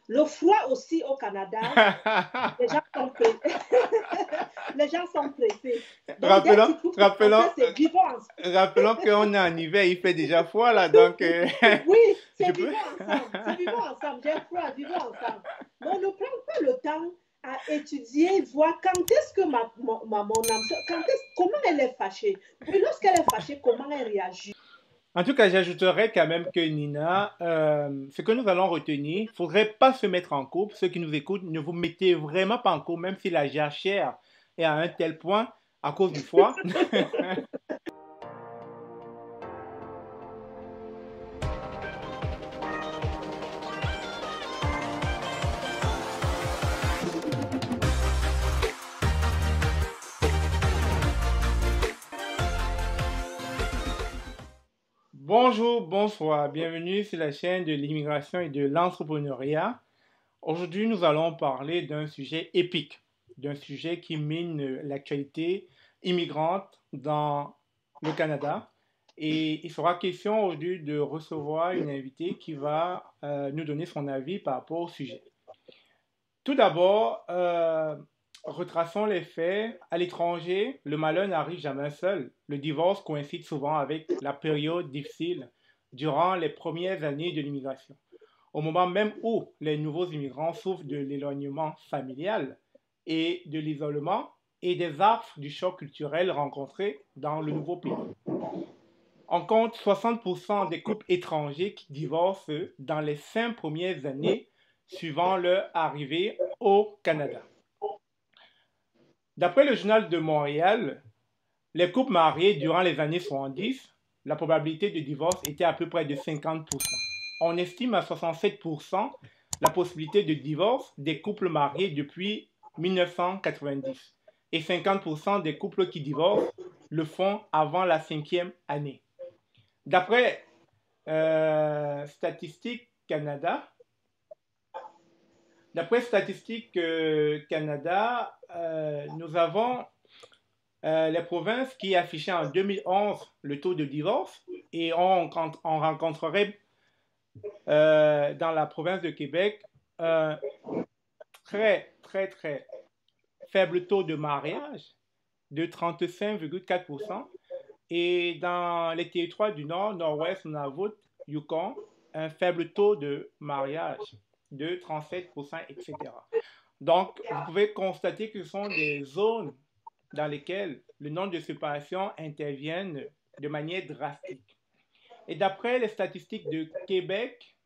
Le froid aussi au Canada, les gens sont pressés. Les gens sont pressés. Donc, dès que Rappelons, tu trouves que rappelons, quelqu'un, c'est vivant ensemble. rappelons qu'on est en hiver, il fait déjà froid là, donc Oui, je c'est peux. vivant ensemble. C'est vivant ensemble. J'ai froid, vivons ensemble. Mais on ne prend pas le temps à étudier, voir quand est-ce que mon âme, comment elle est fâchée. Oui, lorsqu'elle est fâchée, comment elle réagit. En tout cas, j'ajouterais quand même que Nina, ce que nous allons retenir, il ne faudrait pas se mettre en couple. Ceux qui nous écoutent, ne vous mettez vraiment pas en couple, même si la jachère est à un tel point à cause du froid. Bonjour, bonsoir, bienvenue sur la chaîne de l'immigration et de l'entrepreneuriat. Aujourd'hui, nous allons parler d'un sujet épique, d'un sujet qui mine l'actualité immigrante dans le Canada. Et il sera question aujourd'hui de recevoir une invitée qui va nous donner son avis par rapport au sujet. Tout d'abord, retraçons les faits. À l'étranger, le malheur n'arrive jamais seul. Le divorce coïncide souvent avec la période difficile durant les premières années de l'immigration, au moment même où les nouveaux immigrants souffrent de l'éloignement familial et de l'isolement et des affres du choc culturel rencontrés dans le nouveau pays. On compte 60% des couples étrangers qui divorcent dans les 5 premières années suivant leur arrivée au Canada. D'après le journal de Montréal, les couples mariés durant les années 70, la probabilité de divorce était à peu près de 50%. On estime à 67% la possibilité de divorce des couples mariés depuis 1990 et 50% des couples qui divorcent le font avant la 5e année. D'après Statistique Canada, nous avons les provinces qui affichaient en 2011 le taux de divorce et on rencontrerait dans la province de Québec un très, très, très faible taux de mariage de 35,4%. Et dans les territoires du Nord, Nord-Ouest, Nunavut, Yukon, un faible taux de mariage de 37%, etc. Donc, vous pouvez constater que ce sont des zones dans lesquelles le nombre de séparations interviennent de manière drastique. Et d'après les statistiques de Québec,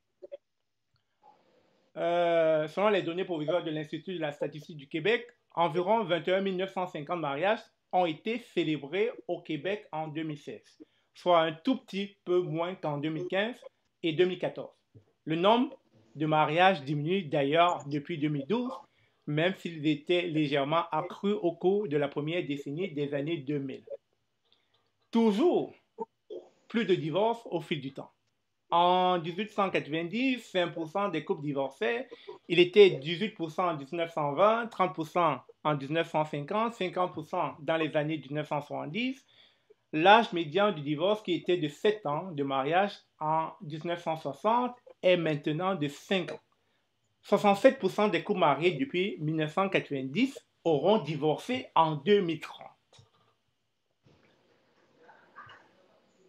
selon les données provisoires de l'Institut de la statistique du Québec, environ 21 950 mariages ont été célébrés au Québec en 2016, soit un tout petit peu moins qu'en 2015 et 2014. Le nombre de mariages diminue d'ailleurs depuis 2012, même s'ils étaient légèrement accrus au cours de la première décennie des années 2000. Toujours plus de divorces au fil du temps. En 1890, 5% des couples divorçaient. Il était 18% en 1920, 30% en 1950, 50% dans les années 1970. L'âge médian du divorce, qui était de 7 ans de mariage en 1960, est maintenant de 5 ans. 67% des couples mariés depuis 1990 auront divorcé en 2030.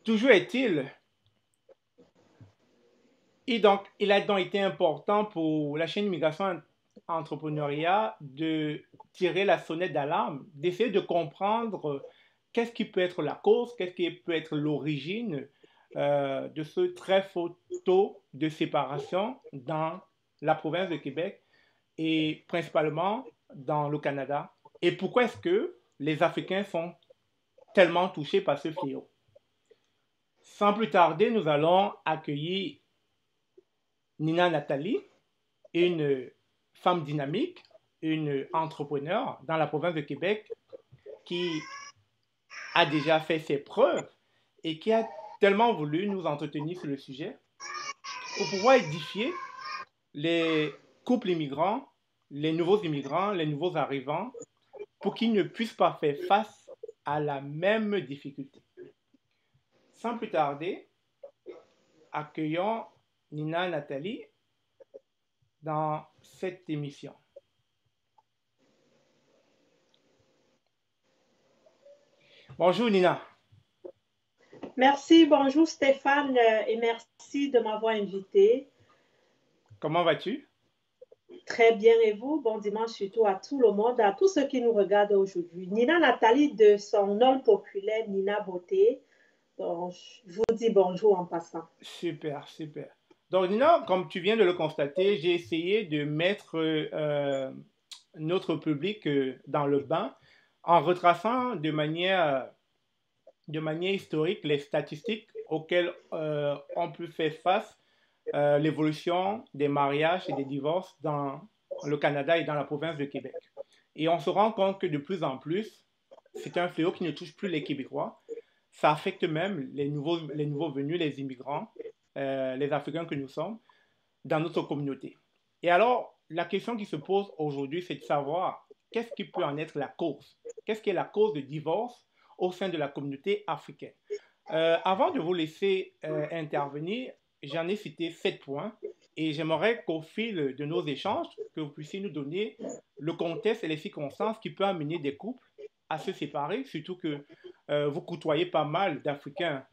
Toujours est-il, il a donc été important pour la chaîne Immigration Entrepreneuriat de tirer la sonnette d'alarme, d'essayer de comprendre qu'est-ce qui peut être la cause, qu'est-ce qui peut être l'origine de ce très faux taux de séparation dans la province de Québec et principalement dans le Canada. Et pourquoi est-ce que les Africains sont tellement touchés par ce fléau? Sans plus tarder, nous allons accueillir Nina Nathalie, une femme dynamique, une entrepreneur dans la province de Québec qui a déjà fait ses preuves et qui a tellement voulu nous entretenir sur le sujet pour pouvoir édifier les couples immigrants, les nouveaux arrivants, pour qu'ils ne puissent pas faire face à la même difficulté. Sans plus tarder, accueillons Nina Nathalie. dans cette émission. Bonjour Nina. Merci, bonjour Stéphane et merci de m'avoir invité. Comment vas-tu? Très bien, et vous? Bon dimanche surtout à tout le monde, à tous ceux qui nous regardent aujourd'hui. Nina Nathalie, de son nom populaire Nina Beauté. Donc, je vous dis bonjour en passant. Super, super. Donc Nina, comme tu viens de le constater, j'ai essayé de mettre notre public dans le bain en retraçant de manière historique les statistiques auxquelles on peut faire face l'évolution des mariages et des divorces dans le Canada et dans la province de Québec. Et on se rend compte que de plus en plus, c'est un fléau qui ne touche plus les Québécois. Ça affecte même les nouveaux venus, les immigrants, les Africains que nous sommes, dans notre communauté. Et alors, la question qui se pose aujourd'hui, c'est de savoir qu'est-ce qui peut en être la cause. Qu'est-ce qui est la cause de divorce au sein de la communauté africaine. Avant de vous laisser intervenir, j'en ai cité 7 points et j'aimerais qu'au fil de nos échanges, que vous puissiez nous donner le contexte et les circonstances qui peuvent amener des couples à se séparer, surtout que vous côtoyez pas mal d'Africains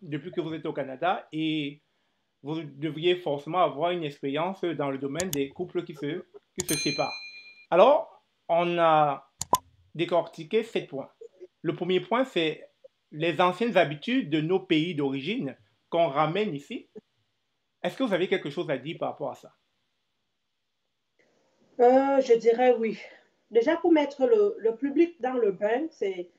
depuis que vous êtes au Canada et vous devriez forcément avoir une expérience dans le domaine des couples qui se séparent. Alors, on a décortiqué 7 points. Le premier point, c'est les anciennes habitudes de nos pays d'origine qu'on ramène ici. Est-ce que vous avez quelque chose à dire par rapport à ça? Je dirais oui. Déjà, pour mettre le public dans le bain, c'est,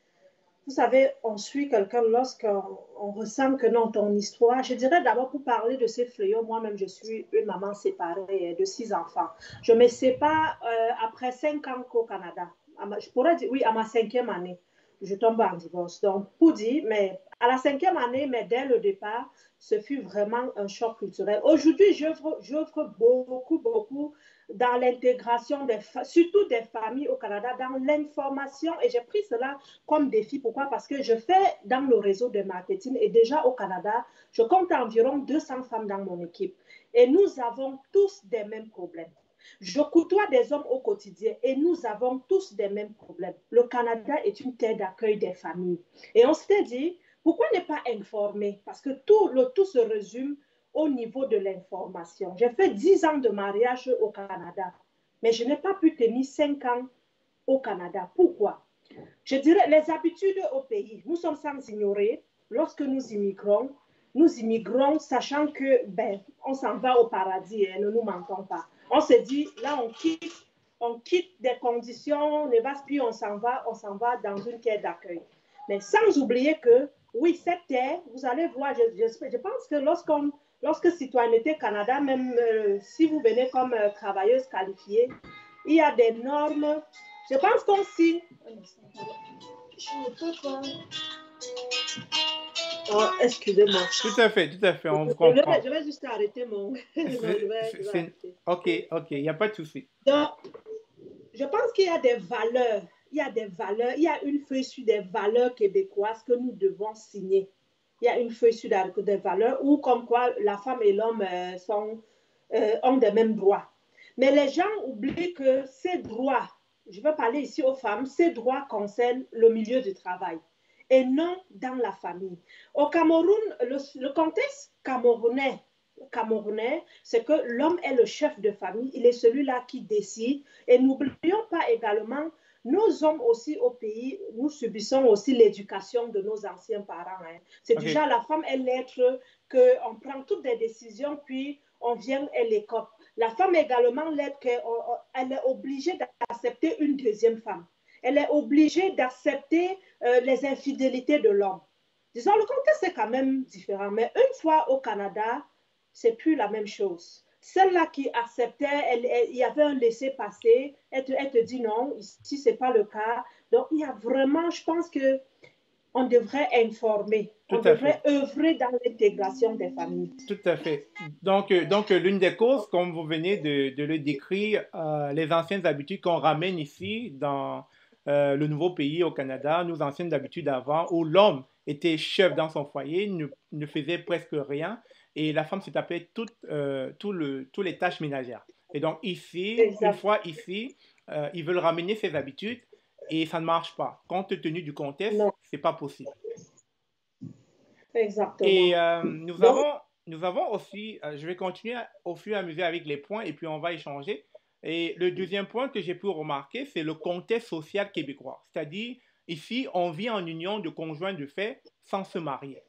vous savez, on suit quelqu'un lorsqu'on ressent que non, ton histoire. Je dirais d'abord pour parler de ces fléaux, moi-même, je suis une maman séparée de 6 enfants. Je me sépare après 5 ans qu'au Canada. Je pourrais dire, oui, à ma 5e année, je tombe en divorce. Donc, pour dire, mais à la 5e année, mais dès le départ, ce fut vraiment un choc culturel. Aujourd'hui, j'ouvre beaucoup, beaucoup dans l'intégration, surtout des familles au Canada, dans l'information. Et j'ai pris cela comme défi. Pourquoi? Parce que je fais dans le réseau de marketing et déjà au Canada, je compte environ 200 femmes dans mon équipe. Et nous avons tous des mêmes problèmes. Je côtoie des hommes au quotidien et nous avons tous des mêmes problèmes. Le Canada est une terre d'accueil des familles. Et on s'était dit, pourquoi ne pas informer? Parce que tout se résume au niveau de l'information. J'ai fait 10 ans de mariage au Canada, mais je n'ai pas pu tenir 5 ans au Canada. Pourquoi? Je dirais les habitudes au pays. Nous sommes sans ignorer, lorsque nous immigrons sachant que on s'en va au paradis, ne nous mentons pas. On se dit, là on quitte des conditions néfastes, puis on s'en va dans une terre d'accueil. Mais sans oublier que, oui, cette terre, vous allez voir, je pense que lorsque Citoyenneté Canada, même si vous venez comme travailleuse qualifiée, il y a des normes. Je pense qu'on signe. Je ne peux pas. Oh, excusez-moi. Tout à fait, on vous comprend. Je vais juste arrêter mon. Non, je vais arrêter. Ok, il n'y a pas de souci. Donc, je pense qu'il y a des valeurs. Il y a des valeurs. Il y a une feuille sur des valeurs québécoises que nous devons signer. Il y a une feuille sur des valeurs où, comme quoi, la femme et l'homme ont des mêmes droits. Mais les gens oublient que ces droits, je veux parler ici aux femmes, ces droits concernent le milieu du travail et non dans la famille. Au Cameroun, le contexte camerounais, c'est que l'homme est le chef de famille, il est celui-là qui décide. Et n'oublions pas également, nos hommes aussi au pays, nous subissons aussi l'éducation de nos anciens parents. Hein. C'est Ok, déjà la femme est l'être qu'on prend toutes des décisions, puis on vient, elle les cope. La femme également l'être qu'elle est obligée d'accepter une deuxième femme. Elle est obligée d'accepter les infidélités de l'homme. Disons, le contexte est quand même différent. Mais une fois au Canada, c'est plus la même chose. Celle-là qui acceptait, il y avait un laissez-passer, elle te dit non, ici, ce n'est pas le cas. Donc, il y a vraiment, je pense que on devrait informer, tout on à devrait fait. œuvrer dans l'intégration des familles. Tout à fait. Donc l'une des causes, comme vous venez de le décrire, les anciennes habitudes qu'on ramène ici dans le nouveau pays au Canada, nos anciennes habitudes avant, où l'homme était chef dans son foyer, ne faisait presque rien, et la femme se tapait toutes les tâches ménagères. Et donc ici, une exact, fois ici, ils veulent ramener ces habitudes et ça ne marche pas. Compte tenu du contexte, non, c'est pas possible. Et exactement. Donc, nous avons aussi, je vais continuer au fur et à mesure avec les points et puis on va échanger. Et le deuxième point que j'ai pu remarquer, c'est le contexte social québécois. C'est-à-dire, ici, on vit en union de conjoints de fait sans se marier.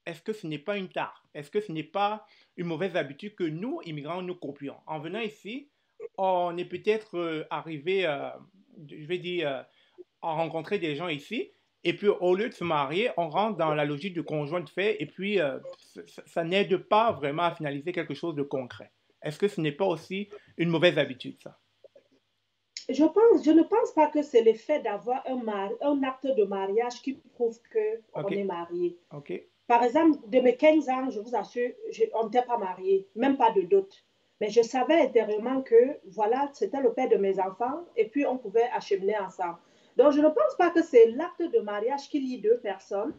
Est-ce que ce n'est pas une tare? Est-ce que ce n'est pas une mauvaise habitude que nous, immigrants, nous copions? En venant ici, on est peut-être arrivé, je vais dire, à rencontrer des gens ici, et puis au lieu de se marier, on rentre dans la logique du conjoint de fait, et puis ça n'aide pas vraiment à finaliser quelque chose de concret. Est-ce que ce n'est pas aussi une mauvaise habitude, ça? je ne pense pas que c'est le fait d'avoir un acte de mariage qui prouve Ok, qu'on est marié. ok, Par exemple, de mes 15 ans, je vous assure, on n'était pas mariés, même pas de dot. Mais je savais intérieurement que, voilà, c'était le père de mes enfants et puis on pouvait acheminer ensemble. Donc, je ne pense pas que c'est l'acte de mariage qui lie deux personnes.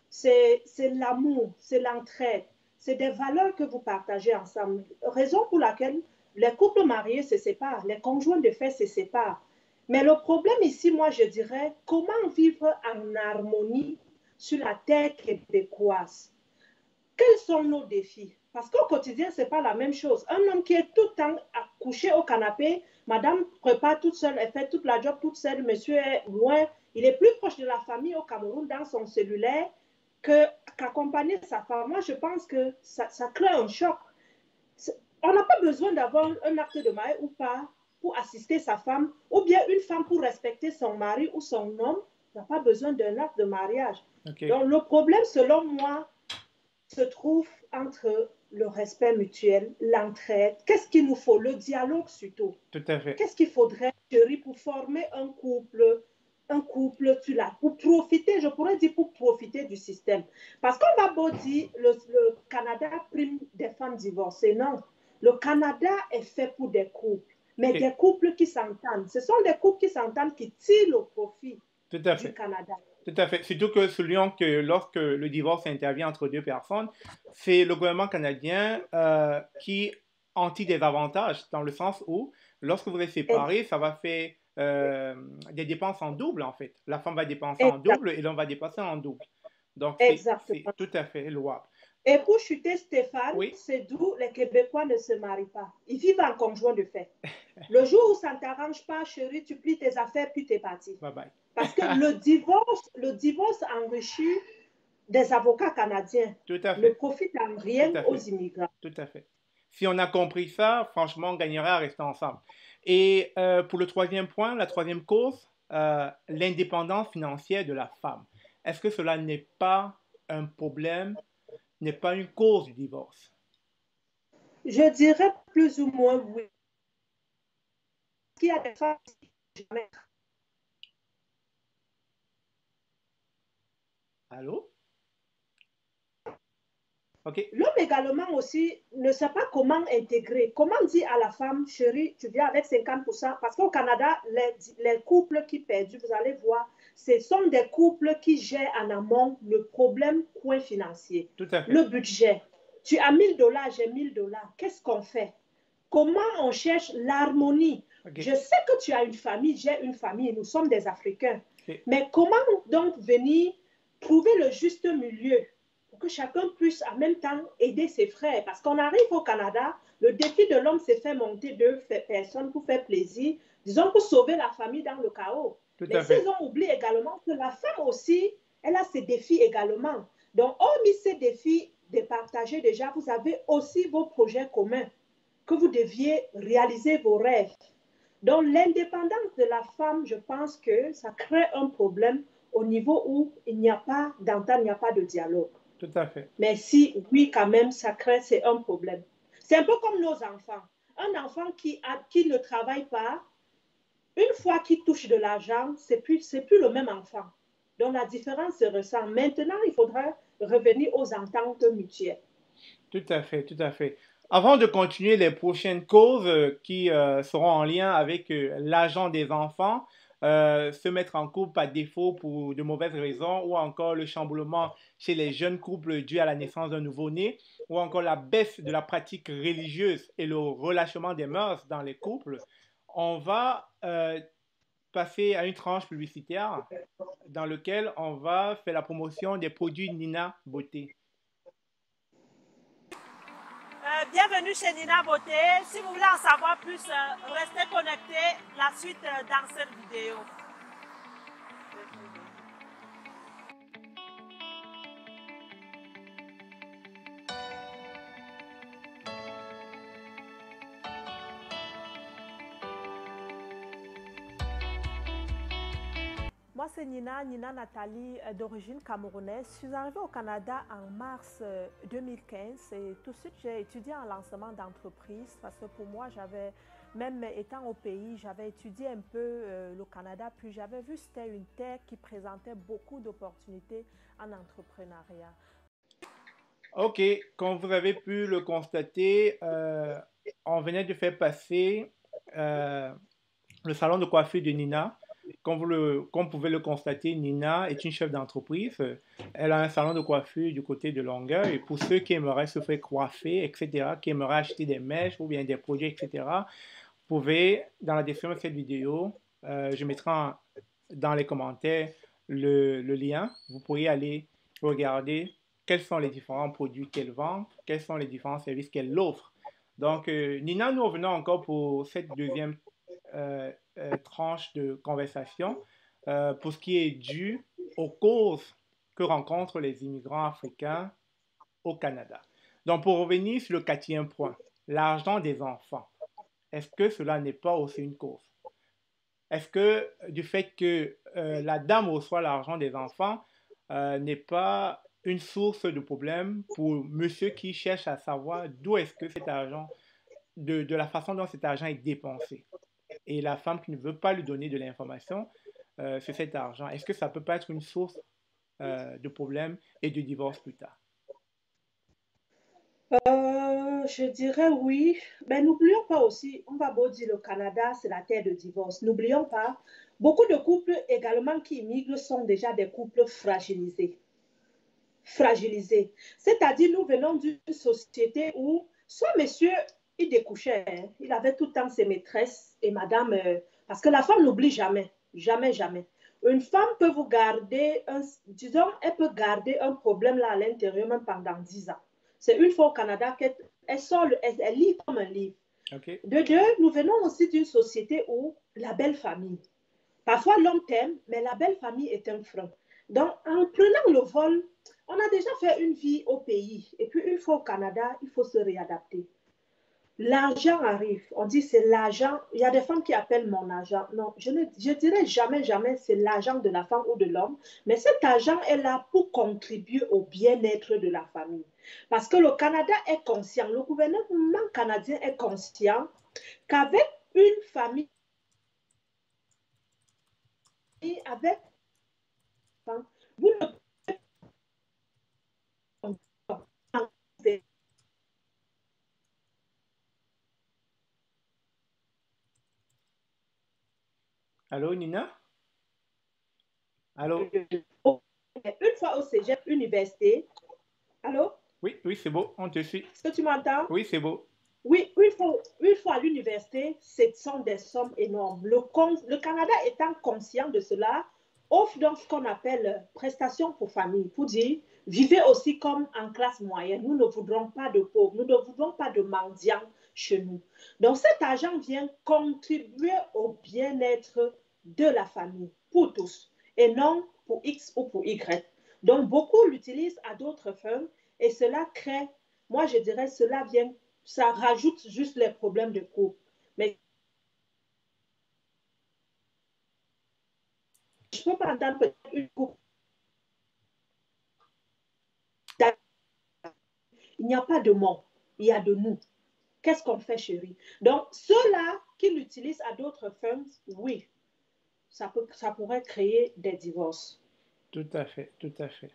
C'est l'amour, c'est l'entraide, c'est des valeurs que vous partagez ensemble. Raison pour laquelle les couples mariés se séparent, les conjoints de fait se séparent. Mais le problème ici, moi, je dirais, comment vivre en harmonie sur la terre québécoise? Quels sont nos défis? Parce qu'au quotidien, ce n'est pas la même chose. Un homme qui est tout le temps couché au canapé, madame prépare toute seule, elle fait toute la job toute seule, monsieur est loin, il est plus proche de la famille au Cameroun dans son cellulaire qu'accompagner sa femme. Moi, je pense que ça crée un choc. On n'a pas besoin d'avoir un acte de mariage ou pas pour assister sa femme, ou bien une femme pour respecter son mari ou son homme n'a pas besoin d'un acte de mariage. ok, Donc, le problème, selon moi, se trouve entre le respect mutuel, l'entraide. Qu'est-ce qu'il nous faut? Le dialogue surtout. tout à fait. Qu'est-ce qu'il faudrait, chérie, pour former un couple pour profiter, je pourrais dire pour profiter du système. Parce qu'on va beau dire le Canada prime des femmes divorcées. Non, le Canada est fait pour des couples, mais Ok, des couples qui s'entendent. Ce sont des couples qui s'entendent, qui tirent le profit tout à du fait. Canada. Tout à fait. Surtout que soulignons que lorsque le divorce intervient entre deux personnes, c'est le gouvernement canadien qui en tire des avantages, dans le sens où, lorsque vous êtes séparés, ça va faire des dépenses en double, en fait. La femme va dépenser en Exact, double et l'homme va dépenser en double. Donc, c'est exactement. tout à fait louable. Et pour chuter Stéphane, Oui, c'est d'où les Québécois ne se marient pas. Ils vivent en conjoint de fait. Le jour où ça ne t'arrange pas, chérie, tu plies tes affaires puis t'es parti. bye bye. Parce que le divorce enrichit des avocats canadiens, Tout à ne fait. profite en Tout rien à aux fait. immigrants. Tout à fait. Si on a compris ça, franchement, on gagnerait à rester ensemble. Et pour le troisième point, la troisième cause, l'indépendance financière de la femme. Est-ce que cela n'est pas un problème, n'est pas une cause du divorce? Je dirais plus ou moins oui. Il y a des femmes qui jamais. Allô? OK. L'homme également aussi ne sait pas comment intégrer. Comment dire à la femme, chérie, tu viens avec 50%, parce qu'au Canada, les couples qui perdent, vous allez voir, ce sont des couples qui gèrent en amont le problème coin financier, Tout à le fait. budget. Tu as 1000 dollars, j'ai 1000 dollars. Qu'est-ce qu'on fait? Comment on cherche l'harmonie? OK. Je sais que tu as une famille, j'ai une famille, nous sommes des Africains. OK. Mais comment donc venir trouver le juste milieu pour que chacun puisse en même temps aider ses frères? Parce qu'on arrive au Canada, le défi de l'homme, c'est faire monter deux personnes pour faire plaisir, disons pour sauver la famille dans le chaos. Tout Mais à ils fait. ont oublié également que la femme aussi, elle a ses défis également. Donc, hormis ces défis de partager déjà, vous avez aussi vos projets communs que vous deviez réaliser vos rêves. Donc, l'indépendance de la femme, je pense que ça crée un problème au niveau où il n'y a pas d'entente, il n'y a pas de dialogue. Tout à fait. Mais si, oui, quand même, ça crée, c'est un problème. C'est un peu comme nos enfants. Un enfant qui ne travaille pas, une fois qu'il touche de l'argent, c'est plus le même enfant. Donc, la différence se ressent. Maintenant, il faudra revenir aux ententes mutuelles. Tout à fait, tout à fait. Avant de continuer les prochaines causes qui seront en lien avec l'argent des enfants, se mettre en couple par défaut pour de mauvaises raisons ou encore le chamboulement chez les jeunes couples dû à la naissance d'un nouveau-né, ou encore la baisse de la pratique religieuse et le relâchement des mœurs dans les couples, on va passer à une tranche publicitaire dans laquelle on va faire la promotion des produits Nina Beauté. Bienvenue chez Nina Beauté. Si vous voulez en savoir plus, restez connectés. La suite dans cette vidéo. Moi, c'est Nina Nathalie, d'origine camerounaise. Je suis arrivée au Canada en mars 2015 et tout de suite, j'ai étudié en lancement d'entreprise parce que pour moi, même étant au pays, j'avais étudié un peu le Canada, puis j'avais vu que c'était une terre qui présentait beaucoup d'opportunités en entrepreneuriat. Ok, comme vous avez pu le constater, on venait de faire passer le salon de coiffure de Nina. Comme vous pouvez le constater, Nina est une chef d'entreprise. Elle a un salon de coiffure du côté de Longueuil. Et pour ceux qui aimeraient se faire coiffer, etc., qui aimeraient acheter des mèches ou bien des produits, etc., vous pouvez, dans la description de cette vidéo, je mettrai dans les commentaires le lien. Vous pourriez aller regarder quels sont les différents produits qu'elle vend, quels sont les différents services qu'elle offre. Donc, Nina, nous revenons encore pour cette deuxième tranche de conversation pour ce qui est dû aux causes que rencontrent les immigrants africains au Canada. Donc, pour revenir sur le quatrième point, l'argent des enfants, est-ce que cela n'est pas aussi une cause? Est-ce que du fait que la dame reçoit l'argent des enfants n'est pas une source de problème pour monsieur qui cherche à savoir d'où est-ce que cet argent, de la façon dont cet argent est dépensé? Et la femme qui ne veut pas lui donner de l'information sur cet argent, est-ce que ça ne peut pas être une source de problème et de divorce plus tard? Je dirais oui, mais n'oublions pas aussi, on va beau dire le Canada, c'est la terre de divorce. N'oublions pas, beaucoup de couples également qui immigrent sont déjà des couples fragilisés. Fragilisés. C'est-à-dire, nous venons d'une société où, soit monsieur, il découchait, hein, il avait tout le temps ses maîtresses et madame, parce que la femme n'oublie jamais, jamais, jamais. Une femme peut vous garder, disons, elle peut garder un problème là à l'intérieur même pendant 10 ans. C'est une fois au Canada qu'elle sort, elle lit comme un livre. Okay. De deux, nous venons aussi d'une société où la belle famille. Parfois, l'homme t'aime, mais la belle famille est un frein. Donc, en prenant le vol, on a déjà fait une vie au pays. Et puis, une fois au Canada, il faut se réadapter. L'argent arrive. On dit c'est l'argent. Il y a des femmes qui appellent mon argent. Non, je dirais jamais, jamais c'est l'argent de la femme ou de l'homme. Mais cet argent est là pour contribuer au bien-être de la famille. Parce que le Canada est conscient, le gouvernement canadien est conscient qu'avec une famille, avec vous ne pouvez Allô, Nina? Allô? une fois au cégep, université. Allô? Oui, oui, c'est beau, on te suit. Est-ce que tu m'entends? Oui, c'est beau. Oui, une fois à l'université, ce sont des sommes énormes. Le Canada étant conscient de cela, offre donc ce qu'on appelle prestation pour famille, pour dire, vivez aussi comme en classe moyenne. Nous ne voudrons pas de pauvres, nous ne voudrons pas de mendiants chez nous. Donc cet argent vient contribuer au bien-être de la famille, pour tous, et non pour X ou pour Y. Donc beaucoup l'utilisent à d'autres fins et cela crée, moi je dirais, cela vient, ça rajoute juste les problèmes de couple. Mais je peux pas entendre peut-être une couple. Il n'y a pas de mort, il y a de nous. Qu'est-ce qu'on fait, chérie? Donc, ceux-là qui l'utilisent à d'autres fins, oui, ça pourrait créer des divorces. Tout à fait, tout à fait.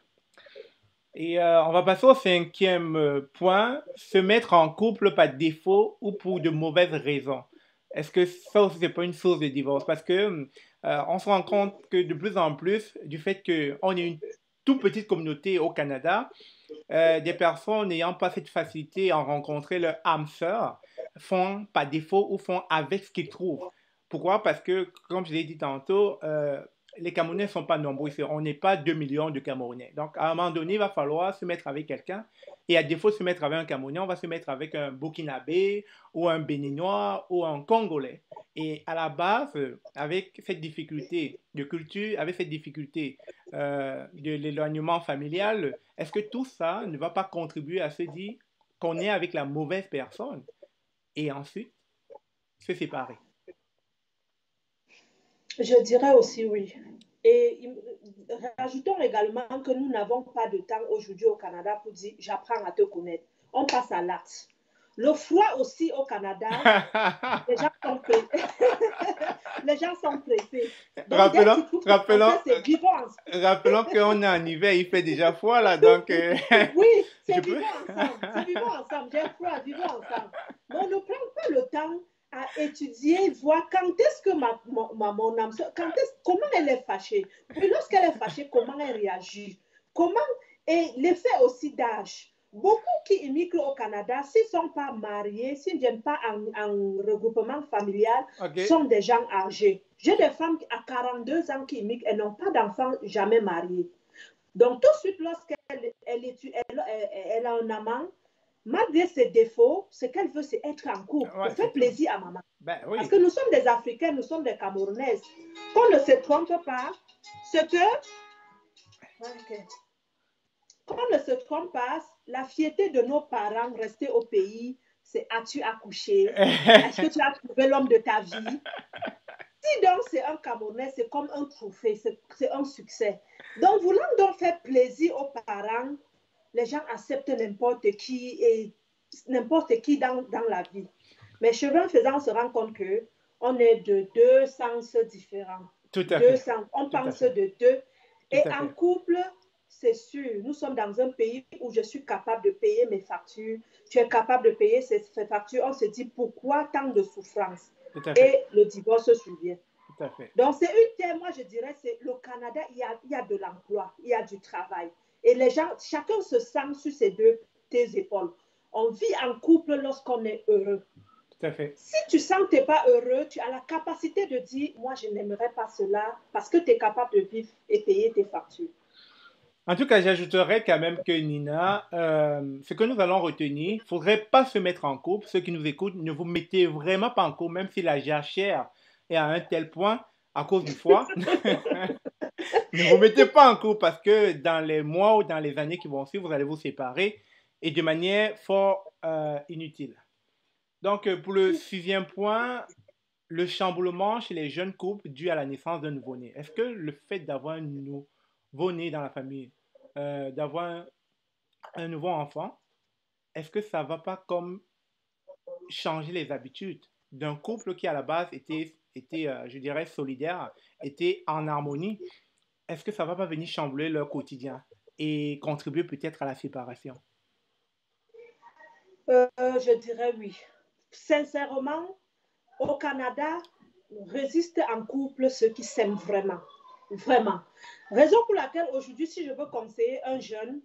Et on va passer au cinquième point, se mettre en couple par défaut ou pour de mauvaises raisons. Est-ce que ça aussi, c'est pas une source de divorce? Parce que on se rend compte que de plus en plus, du fait qu'on est une toute petite communauté au Canada, des personnes n'ayant pas cette facilité à rencontrer leur âme sœur font par défaut ou font avec ce qu'ils trouvent. Pourquoi? Parce que, comme je l'ai dit tantôt, les Camerounais ne sont pas nombreux ici. On n'est pas 2 millions de Camerounais. Donc, à un moment donné, il va falloir se mettre avec quelqu'un. Et à défaut de se mettre avec un Camerounais, on va se mettre avec un Burkinabé ou un Béninois ou un Congolais. Et à la base, avec cette difficulté de culture, avec cette difficulté de l'éloignement familial, est-ce que tout ça ne va pas contribuer à se dire qu'on est avec la mauvaise personne et ensuite se séparer? Je dirais aussi oui. Et rajoutons également que nous n'avons pas de temps aujourd'hui au Canada pour dire j'apprends à te connaître. On passe à l'acte. Le froid aussi au Canada, les gens sont pressés. Les gens sont pressés. Donc, Rappelons, rappelons qu'on est en hiver, il fait déjà froid là, donc... Oui, c'est vivons ensemble. C'est vivons ensemble. J'ai froid, vivons ensemble. Mais on ne prend pas le temps à étudier, voir quand est-ce que mon âme, comment elle est fâchée. Puis lorsqu'elle est fâchée, comment elle réagit. Comment, et l'effet aussi d'âge. Beaucoup qui immigrent au Canada, s'ils ne sont pas mariés, s'ils ne viennent pas en regroupement familial, sont des gens âgés. J'ai des femmes à 42 ans qui immigrent, elles n'ont pas d'enfants jamais mariés. Donc, tout de suite, lorsqu'elle elle a un amant, malgré ses défauts, ce qu'elle veut, c'est être en couple pour faire plaisir à maman. Ben, oui. Parce que nous sommes des Africains, nous sommes des Camerounaises. Qu'on ne se trompe pas, ce que... Qu'on ne se trompe pas, la fierté de nos parents restés au pays, c'est as-tu accouché? Est-ce que tu as trouvé l'homme de ta vie? Si donc c'est un Camerounais, c'est comme un trophée, c'est un succès. Donc, voulant donc faire plaisir aux parents, les gens acceptent n'importe qui et n'importe qui dans la vie. Mais chemin faisant, on se rend compte qu'on est de deux sens différents. Tout à fait. On pense de deux. Et en couple, c'est sûr, nous sommes dans un pays où je suis capable de payer mes factures. Tu es capable de payer ces factures. On se dit pourquoi tant de souffrance? Et le divorce survient. Tout à fait. Donc, c'est une thème, moi je dirais, c'est le Canada, il y a de l'emploi, il y a du travail. Et les gens, chacun se sent sur ses deux épaules. On vit en couple lorsqu'on est heureux. Tout à fait. Si tu sens que tu n'es pas heureux, tu as la capacité de dire, moi je n'aimerais pas cela, parce que tu es capable de vivre et payer tes factures. En tout cas, j'ajouterais quand même que Nina, ce que nous allons retenir, il ne faudrait pas se mettre en couple. Ceux qui nous écoutent, ne vous mettez vraiment pas en couple, même si la jachère est à un tel point à cause du foie. Ne vous mettez pas en couple parce que dans les mois ou dans les années qui vont suivre, vous allez vous séparer et de manière fort inutile. Donc, pour le 6e point, le chamboulement chez les jeunes couples dû à la naissance d'un nouveau-né. Est-ce que le fait d'avoir un nouveau-né dans la famille, d'avoir un nouveau enfant, est-ce que ça ne va pas comme changer les habitudes d'un couple qui à la base était je dirais, solidaire, était en harmonie? Est-ce que ça ne va pas venir chambouler leur quotidien et contribuer peut-être à la séparation? Je dirais oui. Sincèrement, au Canada, résistent en couple ceux qui s'aiment vraiment. Vraiment. Raison pour laquelle aujourd'hui, si je veux conseiller un jeune,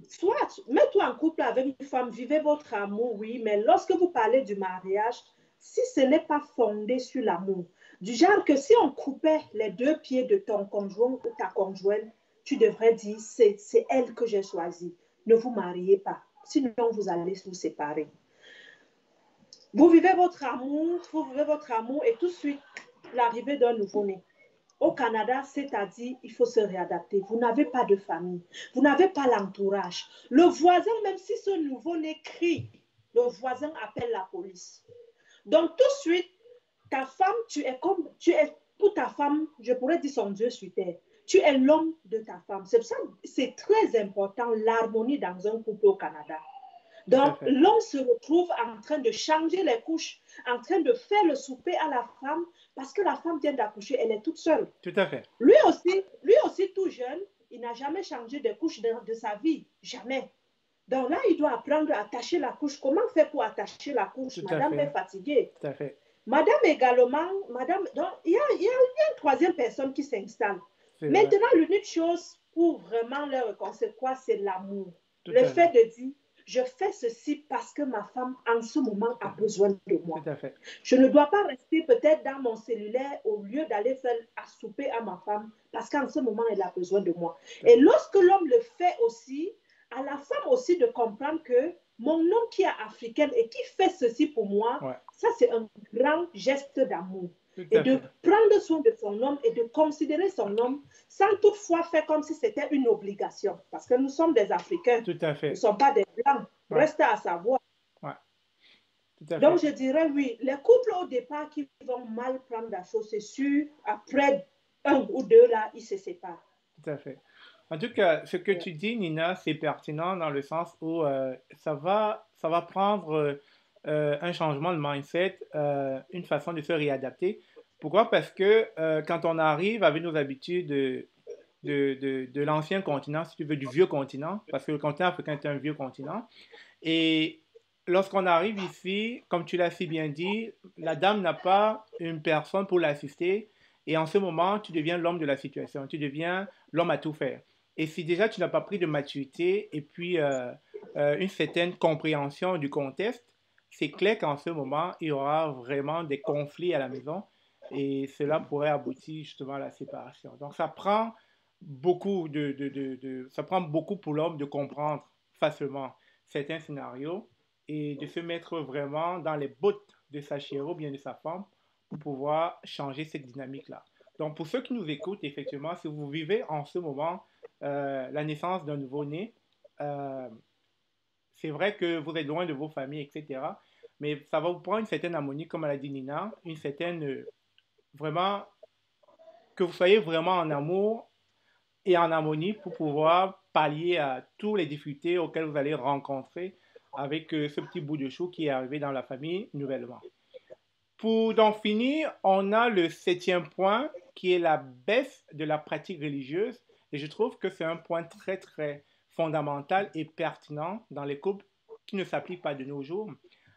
soit mets-toi en couple avec une femme, vivez votre amour, oui, mais lorsque vous parlez du mariage, si ce n'est pas fondé sur l'amour, du genre que si on coupait les deux pieds de ton conjoint ou ta conjointe, tu devrais dire, c'est elle que j'ai choisie. Ne vous mariez pas, sinon vous allez vous séparer. Vous vivez votre amour et tout de suite, l'arrivée d'un nouveau-né. Au Canada, c'est-à-dire, il faut se réadapter. Vous n'avez pas de famille. Vous n'avez pas l'entourage. Le voisin, même si ce nouveau-né crie, le voisin appelle la police. Donc, tout de suite, ta femme, pour ta femme, je pourrais dire son Dieu sur terre. Tu es l'homme de ta femme. C'est pour ça que c'est très important, l'harmonie dans un couple au Canada. Donc, l'homme se retrouve en train de changer les couches, en train de faire le souper à la femme, parce que la femme vient d'accoucher, elle est toute seule. Tout à fait. Lui aussi tout jeune, il n'a jamais changé de couche de sa vie. Jamais. Donc là, il doit apprendre à attacher la couche. Comment faire pour attacher la couche? Madame est fatiguée. Tout à fait. Madame également, donc, il y a une troisième personne qui s'installe. Maintenant, l'unique chose, pour vraiment leur réconcilier quoi? C'est l'amour. Tout Le à fait fait. de dire, je fais ceci parce que ma femme, en ce moment, Tout a à fait. besoin de Tout moi. à fait. Je ne dois pas rester peut-être dans mon cellulaire au lieu d'aller faire à souper à ma femme parce qu'en ce moment, elle a besoin de moi. Tout à Et fait. lorsque l'homme le fait aussi, à la femme aussi de comprendre que mon homme qui est africain et qui fait ceci pour moi, Ouais. ça c'est un grand geste d'amour. Tout Et à de fait. prendre soin de son homme et de considérer son homme sans toutefois faire comme si c'était une obligation. Parce que nous sommes des Africains, Tout à nous ne fait. sommes pas des Blancs. Ouais. Reste à savoir. Ouais. Tout à Donc, fait. je dirais oui, les couples au départ qui vont mal prendre la chose, c'est sûr, après un ou deux, là, ils se séparent. Tout à fait. En tout cas, ce que Ouais. tu dis, Nina, c'est pertinent dans le sens où ça va prendre un changement de mindset, une façon de se réadapter. Pourquoi? Parce que quand on arrive avec nos habitudes de l'ancien continent, si tu veux, du vieux continent, parce que le continent africain est un vieux continent, et lorsqu'on arrive ici, comme tu l'as si bien dit, la dame n'a pas une personne pour l'assister. Et en ce moment, tu deviens l'homme de la situation. Tu deviens l'homme à tout faire. Et si déjà tu n'as pas pris de maturité et puis une certaine compréhension du contexte, c'est clair qu'en ce moment, il y aura vraiment des conflits à la maison et cela pourrait aboutir justement à la séparation. Donc ça prend ça prend beaucoup pour l'homme de comprendre facilement certains scénarios et de se mettre vraiment dans les bottes de sa chérie ou bien de sa femme pour pouvoir changer cette dynamique-là. Donc, pour ceux qui nous écoutent, effectivement, si vous vivez en ce moment la naissance d'un nouveau-né, euh, c'est vrai que vous êtes loin de vos familles, etc. Mais ça va vous prendre une certaine harmonie, comme elle a dit Nina, une certaine, vraiment, que vous soyez vraiment en amour et en harmonie pour pouvoir pallier à tous les difficultés auxquelles vous allez rencontrer avec ce petit bout de chou qui est arrivé dans la famille nouvellement. Pour en finir, on a le septième point qui est la baisse de la pratique religieuse et je trouve que c'est un point très très fondamental et pertinent dans les couples qui ne s'appliquent pas de nos jours.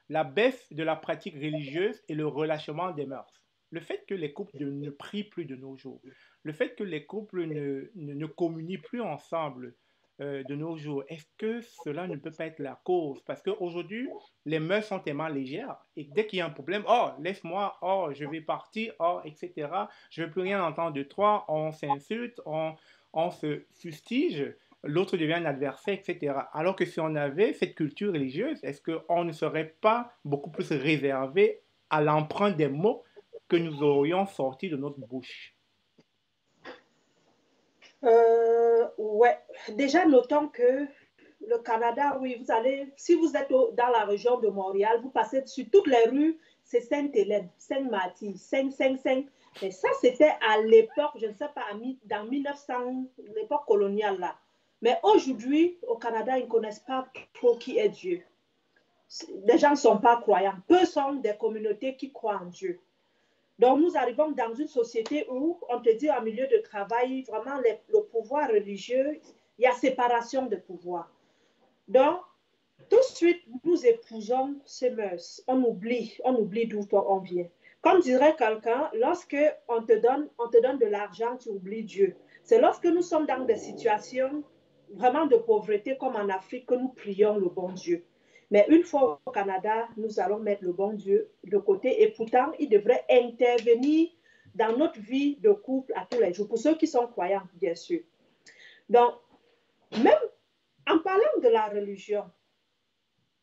La baisse de la pratique religieuse et le relâchement des mœurs. Le fait que les couples ne prient plus de nos jours, le fait que les couples ne communient plus ensemble de nos jours, est-ce que cela ne peut pas être la cause? Parce qu'aujourd'hui, les mœurs sont tellement légères et dès qu'il y a un problème, oh, laisse-moi, oh, je vais partir, oh, etc. Je ne veux plus rien entendre de toi, on s'insulte, on se fustige, l'autre devient un adversaire, etc. Alors que si on avait cette culture religieuse, est-ce qu'on ne serait pas beaucoup plus réservé à l'emprunt des mots que nous aurions sortis de notre bouche? Ouais. Déjà, notons que le Canada, oui, vous allez, si vous êtes dans la région de Montréal, vous passez sur toutes les rues, c'est Sainte-Hélène, Sainte-Mathie, Saint. Mais ça, c'était à l'époque, je ne sais pas, dans 1900, l'époque coloniale là. Mais aujourd'hui, au Canada, ils ne connaissent pas trop qui est Dieu. Les gens ne sont pas croyants. Peu sont des communautés qui croient en Dieu. Donc, nous arrivons dans une société où, on te dit, en milieu de travail, vraiment, le pouvoir religieux, il y a séparation de pouvoir. Donc, tout de suite, nous épousons ces mœurs. On oublie d'où on vient. Comme dirait quelqu'un, lorsque on te donne de l'argent, tu oublies Dieu. C'est lorsque nous sommes dans des situations vraiment de pauvreté, comme en Afrique, que nous prions le bon Dieu. Mais une fois au Canada, nous allons mettre le bon Dieu de côté et pourtant, il devrait intervenir dans notre vie de couple à tous les jours, pour ceux qui sont croyants, bien sûr. Donc, même en parlant de la religion,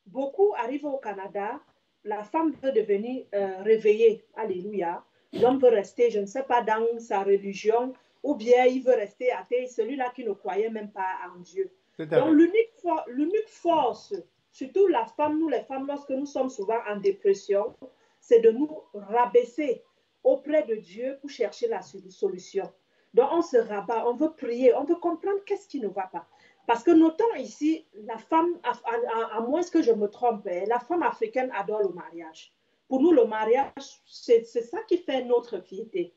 beaucoup arrivent au Canada, la femme veut devenir réveillée, alléluia. L'homme veut rester, je ne sais pas, dans sa religion, ou bien il veut rester athée, celui-là qui ne croyait même pas en Dieu. Tout à Donc fait. l'unique force, surtout la femme, nous les femmes, lorsque nous sommes souvent en dépression, c'est de nous rabaisser auprès de Dieu pour chercher la solution. Donc on se rabat, on veut prier, on veut comprendre qu'est-ce qui ne va pas. Parce que notons ici, la femme, à moins que je me trompe, la femme africaine adore le mariage. Pour nous, le mariage, c'est ça qui fait notre fierté.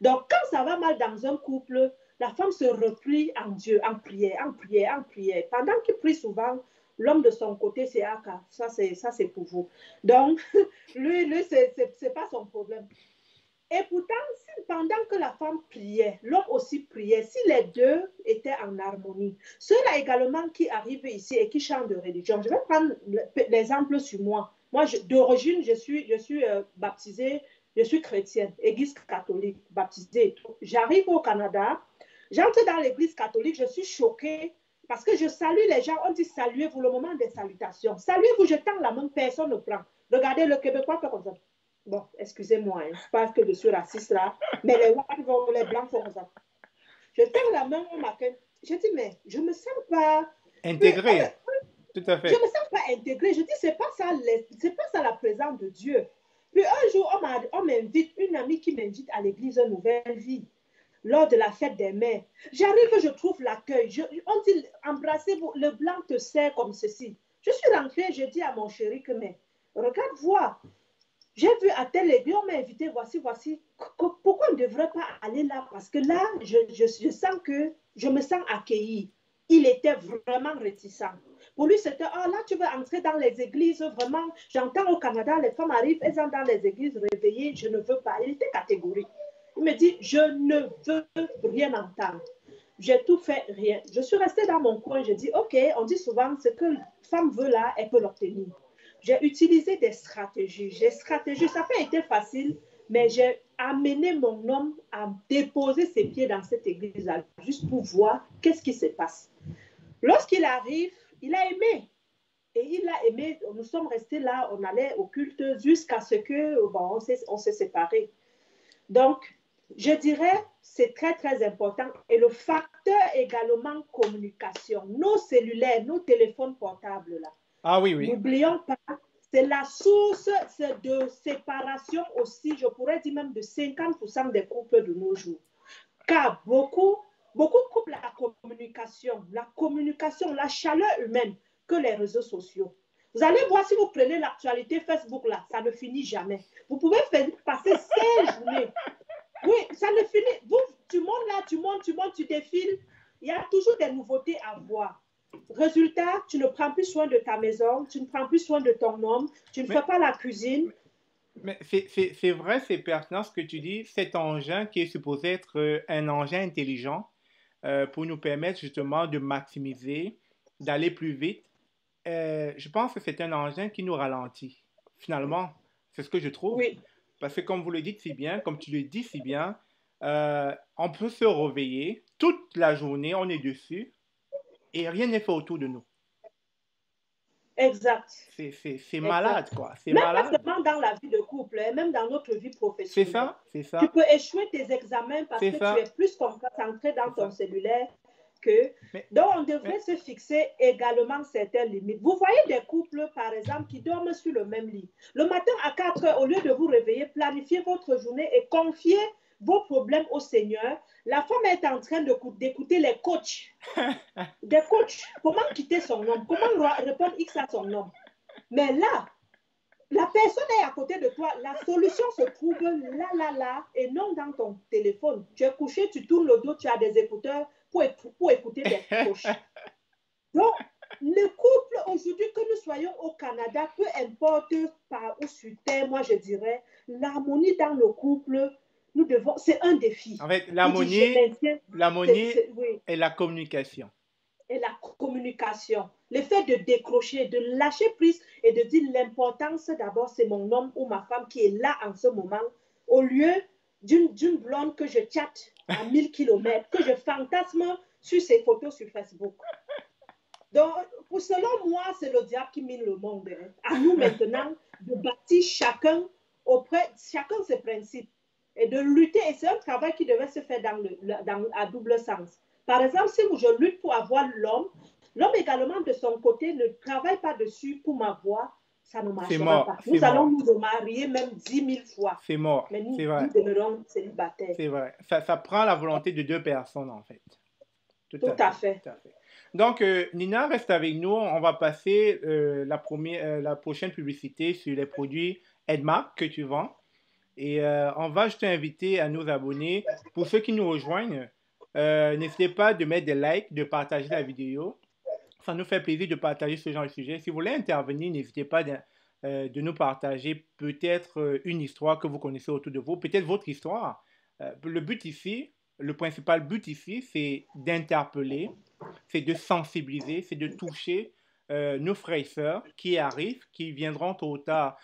Donc, quand ça va mal dans un couple, la femme se replie en Dieu, en prière, en prière, en prière. Pendant qu'il prie souvent, l'homme de son côté, c'est Aka. Ça, c'est pour vous. Donc, lui c'est pas son problème. Et pourtant, pendant que la femme priait, l'homme aussi priait, si les deux étaient en harmonie, ceux-là également qui arrivent ici et qui chantent de religion, je vais prendre l'exemple sur moi. Moi, d'origine, je suis baptisée, je suis chrétienne, église catholique, baptisée. J'arrive au Canada, j'entre dans l'église catholique, je suis choquée parce que je salue les gens, on dit saluez-vous le moment des salutations. Saluez-vous, je tends la main, personne ne prend. Regardez, le Québécois fait comme ça. Bon, excusez-moi, hein, pas que je suis raciste là, mais les blancs font ça. Je tends la main au matin. Je dis, mais je me sens pas. Intégré, tout à Je fait. me sens pas intégrée. Je dis, c'est pas ça la présence de Dieu. Puis un jour, on m'invite, une amie qui m'invite à l'église Nouvelle Vie, lors de la fête des mères. J'arrive, je trouve l'accueil. On dit, embrassez-vous, le blanc te sert comme ceci. Je suis rentrée, je dis à mon chéri que, mais regarde, vois. J'ai vu à telle église, on m'a invité, voici. Pourquoi on ne devrait pas aller là? Parce que là, je sens que je me sens accueillie. Il était vraiment réticent. Pour lui, c'était, oh là, tu veux entrer dans les églises, vraiment. J'entends au Canada, les femmes arrivent, elles sont dans les églises réveillées, je ne veux pas. Il était catégorique. Il me dit, je ne veux rien entendre. J'ai tout fait, rien. Je suis restée dans mon coin, je dis, ok, on dit souvent, ce que la femme veut là, elle peut l'obtenir. J'ai utilisé des stratégies. Ça n'a pas été facile, mais j'ai amené mon homme à déposer ses pieds dans cette église-là, juste pour voir qu'est-ce qui se passe. Lorsqu'il arrive, il a aimé. Et il a aimé, nous sommes restés là, on allait au culte jusqu'à ce que, bon, on s'est séparés. Donc, je dirais, c'est très, très important. Et le facteur également communication. Nos cellulaires, nos téléphones portables, là. Ah oui, oui. N'oublions pas, c'est la source de séparation aussi, je pourrais dire même de 50% des couples de nos jours. Car beaucoup coupent la communication, la chaleur humaine que les réseaux sociaux. Vous allez voir si vous prenez l'actualité Facebook là, ça ne finit jamais. Vous pouvez passer 16 journées. Oui, ça ne finit. Vous, tu montes là, tu défiles. Il y a toujours des nouveautés à voir. Résultat, tu ne prends plus soin de ta maison, tu ne prends plus soin de ton homme, tu ne fais pas la cuisine. Mais c'est vrai, c'est pertinent ce que tu dis. Cet engin qui est supposé être un engin intelligent pour nous permettre justement de maximiser, d'aller plus vite, je pense que c'est un engin qui nous ralentit. Finalement, c'est ce que je trouve. Oui. Parce que comme vous le dites si bien, comme tu le dis si bien, on peut se réveiller toute la journée, on est dessus et rien n'est fait autour de nous. Exact. C'est malade, quoi. C'est même malade. pas seulement dans la vie de couple, même dans notre vie professionnelle. C'est ça. Tu peux échouer tes examens parce que tu es plus concentré dans ton cellulaire que... Donc, on devrait se fixer également certaines limites. Vous voyez des couples, par exemple, qui dorment sur le même lit. Le matin à 4 heures, au lieu de vous réveiller, planifiez votre journée et confiez vos problèmes au Seigneur. La femme est en train d'écouter les coachs. Des coachs. Comment quitter son homme? Comment répondre X à son homme? Mais là, la personne est à côté de toi. La solution se trouve là, et non dans ton téléphone. Tu es couché, tu tournes le dos, tu as des écouteurs pour écouter des coachs. Donc, le couple aujourd'hui, que nous soyons au Canada, peu importe par où sur terre, moi je dirais, l'harmonie dans le couple, c'est un défi. En fait, l'harmonie oui. et la communication. Et la communication, le fait de décrocher, de lâcher prise et de dire l'importance d'abord, c'est mon homme ou ma femme qui est là en ce moment, au lieu d'une blonde que je chatte à 1000 km, que je fantasme sur ses photos sur Facebook. Donc, selon moi, c'est le diable qui mine le monde. Hein. À nous maintenant de bâtir chacun ses principes et de lutter. Et c'est un travail qui devait se faire à double sens. Par exemple, si je lutte pour avoir l'homme également de son côté ne travaille pas dessus pour m'avoir, ça ne marchera pas. Nous allons nous marier même 10 000 fois. C'est mort. Mais nous demeurons célibataires. C'est vrai. Ça prend la volonté de deux personnes, en fait. Tout à fait. Donc, Nina, reste avec nous. On va passer la prochaine publicité sur les produits Edmark que tu vends. Et on va juste t'inviter à nous abonner. Pour ceux qui nous rejoignent, n'hésitez pas de mettre des likes, de partager la vidéo. Ça nous fait plaisir de partager ce genre de sujet. Si vous voulez intervenir, n'hésitez pas de nous partager peut-être une histoire que vous connaissez autour de vous, peut-être votre histoire. Le but ici, le principal but ici, c'est d'interpeller, c'est de sensibiliser, c'est de toucher nos frères et sœurs qui arrivent, qui viendront tôt ou tard,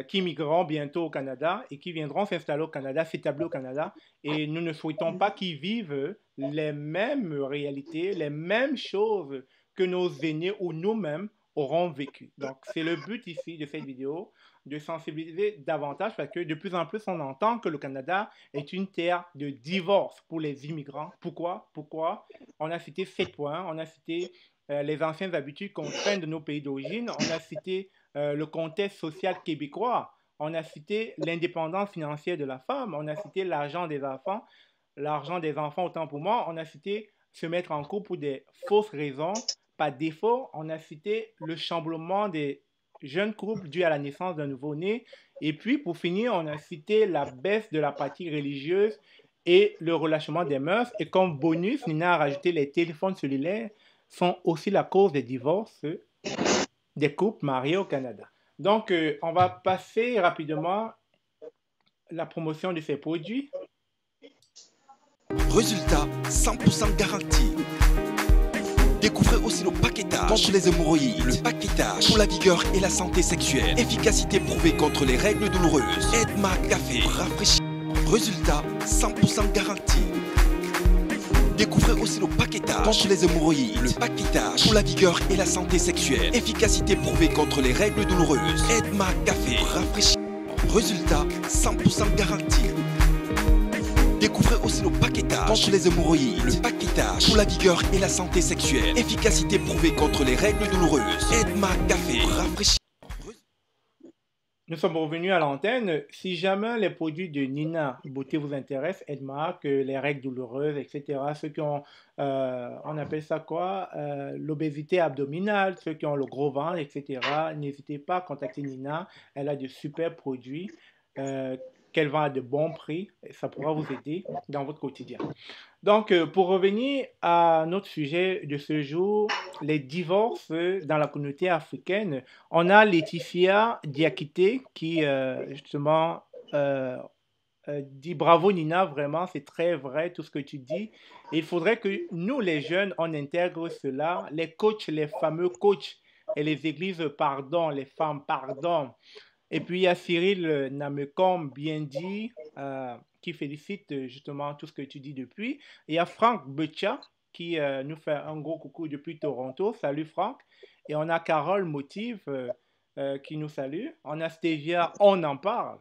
qui migreront bientôt au Canada et qui viendront s'installer au Canada, s'établir au Canada. Et nous ne souhaitons pas qu'ils vivent les mêmes réalités, les mêmes choses que nos aînés ou nous-mêmes auront vécu. Donc, c'est le but ici de cette vidéo, de sensibiliser davantage parce que de plus en plus, on entend que le Canada est une terre de divorce pour les immigrants. Pourquoi? On a cité 7 points, on a cité les anciennes habitudes qu'on traîne de nos pays d'origine, on a cité le contexte social québécois, on a cité l'indépendance financière de la femme, on a cité l'argent des enfants autant pour moi, on a cité se mettre en couple pour des fausses raisons. Par défaut, on a cité le chamboulement des jeunes couples dû à la naissance d'un nouveau-né. Et puis, pour finir, on a cité la baisse de la pratique religieuse et le relâchement des mœurs. Et comme bonus, Nina a rajouté les téléphones cellulaires sont aussi la cause des divorces des couples mariés au Canada. Donc, on va passer rapidement la promotion de ces produits. Résultat 100% garanti. Découvrez aussi le paquetage contre les hémorroïdes, le paquetage pour la vigueur et la santé sexuelle, efficacité prouvée contre les règles douloureuses, Edma Café, rafraîchissant. Résultat 100% garanti. Découvrez aussi le paquetage contre les hémorroïdes, le paquetage pour la vigueur et la santé sexuelle, efficacité prouvée contre les règles douloureuses, Edma Café, rafraîchissant. Résultat 100% garanti. Découvrez aussi le paquetage contre les hémorroïdes, le paquetage pour la vigueur et la santé sexuelle, efficacité prouvée contre les règles douloureuses, Edma Café, rafraîchissant. Nous sommes revenus à l'antenne. Si jamais les produits de Nina Beauté vous intéressent, Edma, que les règles douloureuses, etc., ceux qui ont, on appelle ça quoi, l'obésité abdominale, ceux qui ont le gros ventre, etc., n'hésitez pas à contacter Nina. Elle a de super produits qu'elle vend à de bons prix. Et ça pourra vous aider dans votre quotidien. Donc, pour revenir à notre sujet de ce jour, les divorces dans la communauté africaine, on a Laetitia Diakité qui, justement, dit bravo Nina, vraiment, c'est très vrai tout ce que tu dis. Et il faudrait que nous, les jeunes, on intègre cela. Les coachs, les fameux coachs et les églises, pardon, les femmes, pardon. Et puis, il y a Cyril Namekom, bien dit, qui félicite justement tout ce que tu dis depuis. Et il y a Franck Becha qui nous fait un gros coucou depuis Toronto. Salut Franck. Et on a Carole Motive qui nous salue. On a Stevia, on en parle.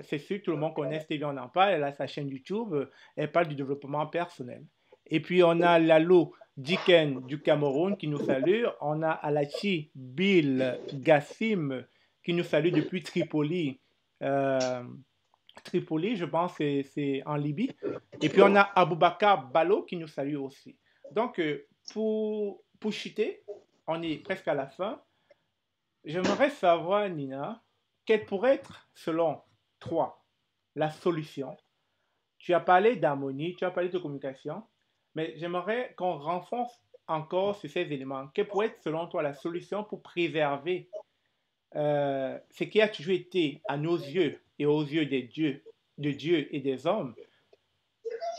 C'est sûr que tout le monde connaît Stevia, on en parle. Elle a sa chaîne YouTube. Elle parle du développement personnel. Et puis, on a Lalo Diken du Cameroun qui nous salue. On a Alachi Bill Gassim qui nous salue depuis Tripoli. Tripoli, je pense que c'est en Libye. Et puis on a Aboubakar Balo qui nous salue aussi. Donc, pour chuter, on est presque à la fin. J'aimerais savoir, Nina, quelle pourrait être, selon toi, la solution? Tu as parlé d'harmonie, tu as parlé de communication, mais j'aimerais qu'on renforce encore sur ces éléments. Quelle pourrait être, selon toi, la solution pour préserver ce qui a toujours été à nos yeux et aux yeux de Dieu et des hommes,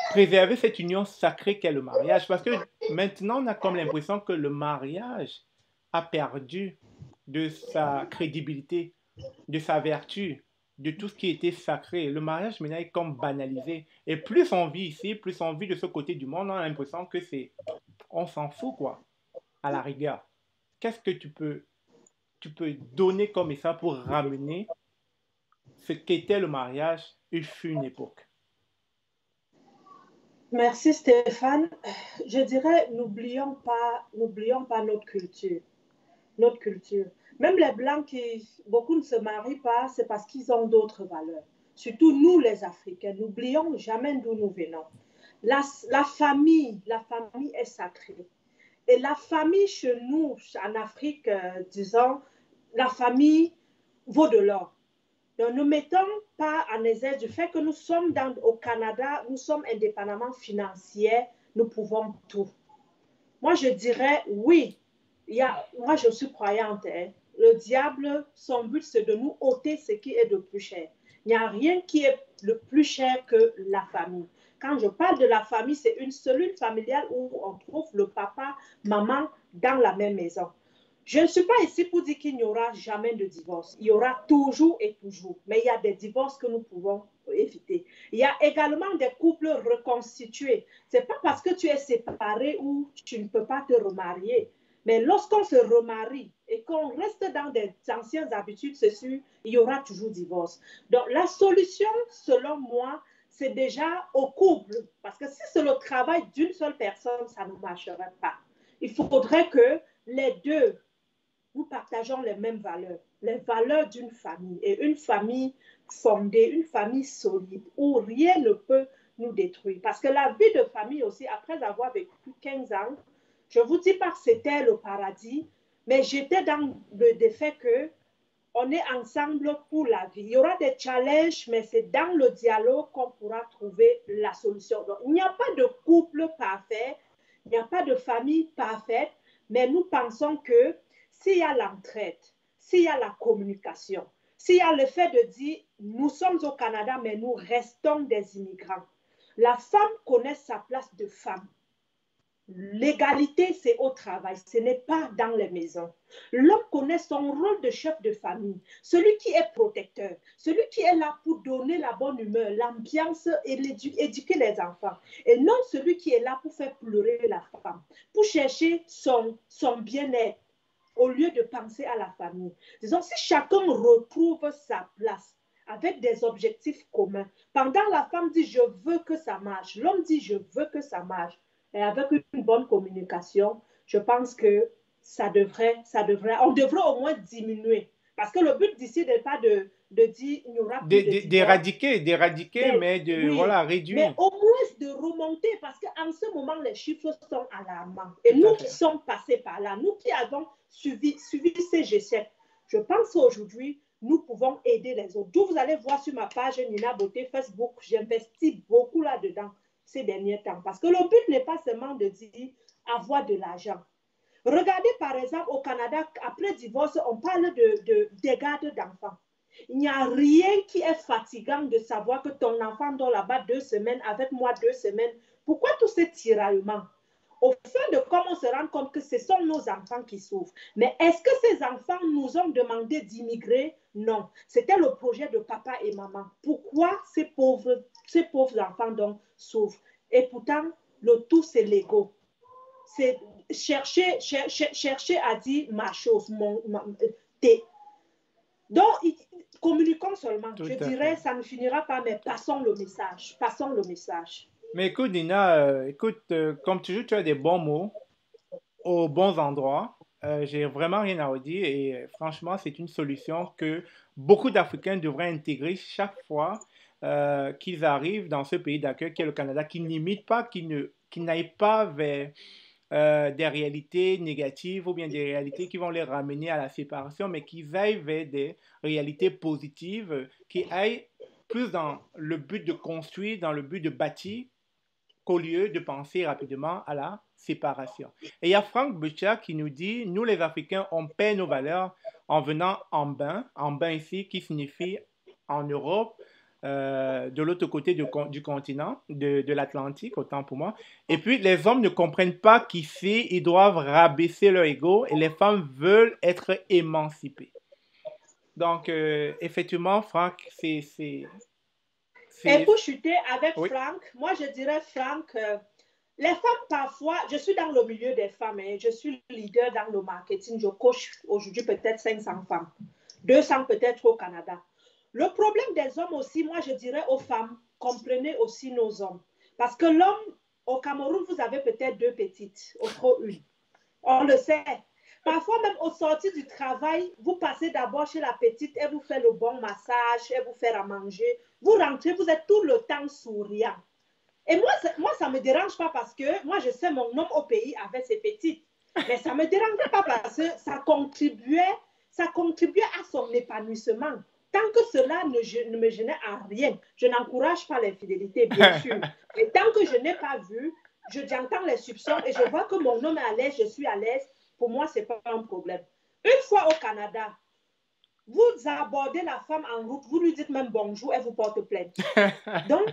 préserver cette union sacrée qu'est le mariage. Parce que maintenant, on a comme l'impression que le mariage a perdu de sa crédibilité, de sa vertu, de tout ce qui était sacré. Le mariage maintenant est comme banalisé. Et plus on vit ici, plus on vit de ce côté du monde, on a l'impression que on s'en fout, quoi, à la rigueur. Qu'est-ce que tu peux donner comme ça pour ramener ce qu'était le mariage il fut une époque? Merci Stéphane. Je dirais, n'oublions pas notre culture. Notre culture. Même les Blancs beaucoup ne se marient pas, c'est parce qu'ils ont d'autres valeurs. Surtout nous les Africains, n'oublions jamais d'où nous venons. La famille est sacrée. Et la famille chez nous, en Afrique, disons, la famille vaut de l'or. Donc, ne mettons pas en exergue du fait que nous sommes au Canada, nous sommes indépendamment financiers, nous pouvons tout. Moi, je dirais oui. Moi, je suis croyante. Hein. le diable, son but, c'est de nous ôter ce qui est le plus cher. Il n'y a rien qui est le plus cher que la famille. Quand je parle de la famille, c'est une cellule familiale où on trouve le papa, maman dans la même maison. Je ne suis pas ici pour dire qu'il n'y aura jamais de divorce. Il y aura toujours et toujours. Mais il y a des divorces que nous pouvons éviter. Il y a également des couples reconstitués. Ce n'est pas parce que tu es séparé ou tu ne peux pas te remarier. Mais lorsqu'on se remarie et qu'on reste dans des anciennes habitudes, c'est sûr, il y aura toujours divorce. Donc, la solution, selon moi, c'est déjà au couple. Parce que si c'est le travail d'une seule personne, ça ne marcherait pas. Il faudrait que les deux, nous partageons les valeurs d'une famille. Et une famille fondée, une famille solide, où rien ne peut nous détruire. Parce que la vie de famille aussi, après avoir vécu 15 ans, je ne vous dis pas que c'était le paradis, mais j'étais dans le défait que on est ensemble pour la vie. Il y aura des challenges, mais c'est dans le dialogue qu'on pourra trouver la solution. Donc, il n'y a pas de couple parfait, il n'y a pas de famille parfaite, mais nous pensons que s'il y a l'entraide, s'il y a la communication, s'il y a le fait de dire nous sommes au Canada, mais nous restons des immigrants, la femme connaît sa place de femme. L'égalité, c'est au travail, ce n'est pas dans les maisons. L'homme connaît son rôle de chef de famille, celui qui est protecteur, celui qui est là pour donner la bonne humeur, l'ambiance et éduquer les enfants. Et non celui qui est là pour faire pleurer la femme, pour chercher son bien-être au lieu de penser à la famille. Disons, si chacun retrouve sa place avec des objectifs communs, pendant la femme dit « je veux que ça marche », l'homme dit « je veux que ça marche », et avec une bonne communication, je pense que on devrait au moins diminuer. Parce que le but d'ici n'est pas de dire il n'y aura plus de d'éradiquer, mais de oui, réduire. Mais au moins de remonter, parce qu'en ce moment, les chiffres sont alarmants. Et nous qui sommes passés par là, nous qui avons suivi ces G7, je pense qu'aujourd'hui, nous pouvons aider les autres. D'où vous allez voir sur ma page Nina Beauté Facebook, j'investis beaucoup là-dedans ces derniers temps. Parce que le but n'est pas seulement de dire avoir de l'argent. Regardez par exemple au Canada, après divorce, on parle des gardes d'enfants. Il n'y a rien qui est fatigant de savoir que ton enfant dort là-bas 2 semaines, avec moi 2 semaines. Pourquoi tous ces tiraillements? Au fin de compte, on se rend compte que ce sont nos enfants qui souffrent. Mais est-ce que ces enfants nous ont demandé d'immigrer? Non. C'était le projet de papa et maman. Pourquoi ces pauvres enfants donc souffrent? Et pourtant, le tout, c'est l'ego. C'est chercher à dire ma chose, donc, communiquons seulement. Je dirais, ça ne finira pas, mais passons le message. Passons le message. Mais écoute, Nina, comme toujours, tu as des bons mots aux bons endroits. J'ai vraiment rien à redire et franchement, c'est une solution que beaucoup d'Africains devraient intégrer chaque fois qu'ils arrivent dans ce pays d'accueil qui est le Canada, qui n'imitent pas, qui n'aillent pas vers des réalités négatives ou bien des réalités qui vont les ramener à la séparation, mais qu'ils aillent vers des réalités positives, qui aillent plus dans le but de construire, dans le but de bâtir, qu'au lieu de penser rapidement à la séparation. Et il y a Franck Butcher qui nous dit « Nous les Africains, on perd nos valeurs en venant en bain ici, qui signifie en Europe, de l'autre côté du continent, de l'Atlantique, autant pour moi. Et puis, les hommes ne comprennent pas qu'ici, ils doivent rabaisser leur ego et les femmes veulent être émancipées. » Donc, effectivement, Franck, c'est... Et pour chuter avec Franck, moi, je dirais, Franck, les femmes, parfois, je suis dans le milieu des femmes, et je suis leader dans le marketing. Je coach aujourd'hui peut-être 500 femmes, 200 peut-être au Canada. Le problème des hommes aussi, moi, je dirais aux femmes, comprenez aussi nos hommes. Parce que l'homme, au Cameroun, vous avez peut-être 2 petites, au trop une. On le sait. Parfois, même au sortir du travail, vous passez d'abord chez la petite, elle vous fait le bon massage, elle vous fait à manger. Vous rentrez, vous êtes tout le temps souriant. Et moi, ça ne me dérange pas parce que moi, je sais mon homme au pays avec ses petites. Mais ça ne me dérange pas parce que ça contribuait à son épanouissement. Tant que cela ne me gênait à rien, je n'encourage pas l'infidélité, bien sûr. Et tant que je n'ai pas vu, j'entends les soupçons et je vois que mon homme est à l'aise, je suis à l'aise, pour moi, ce n'est pas un problème. Une fois au Canada, vous abordez la femme en route, vous lui dites même bonjour, elle vous porte plainte. Donc,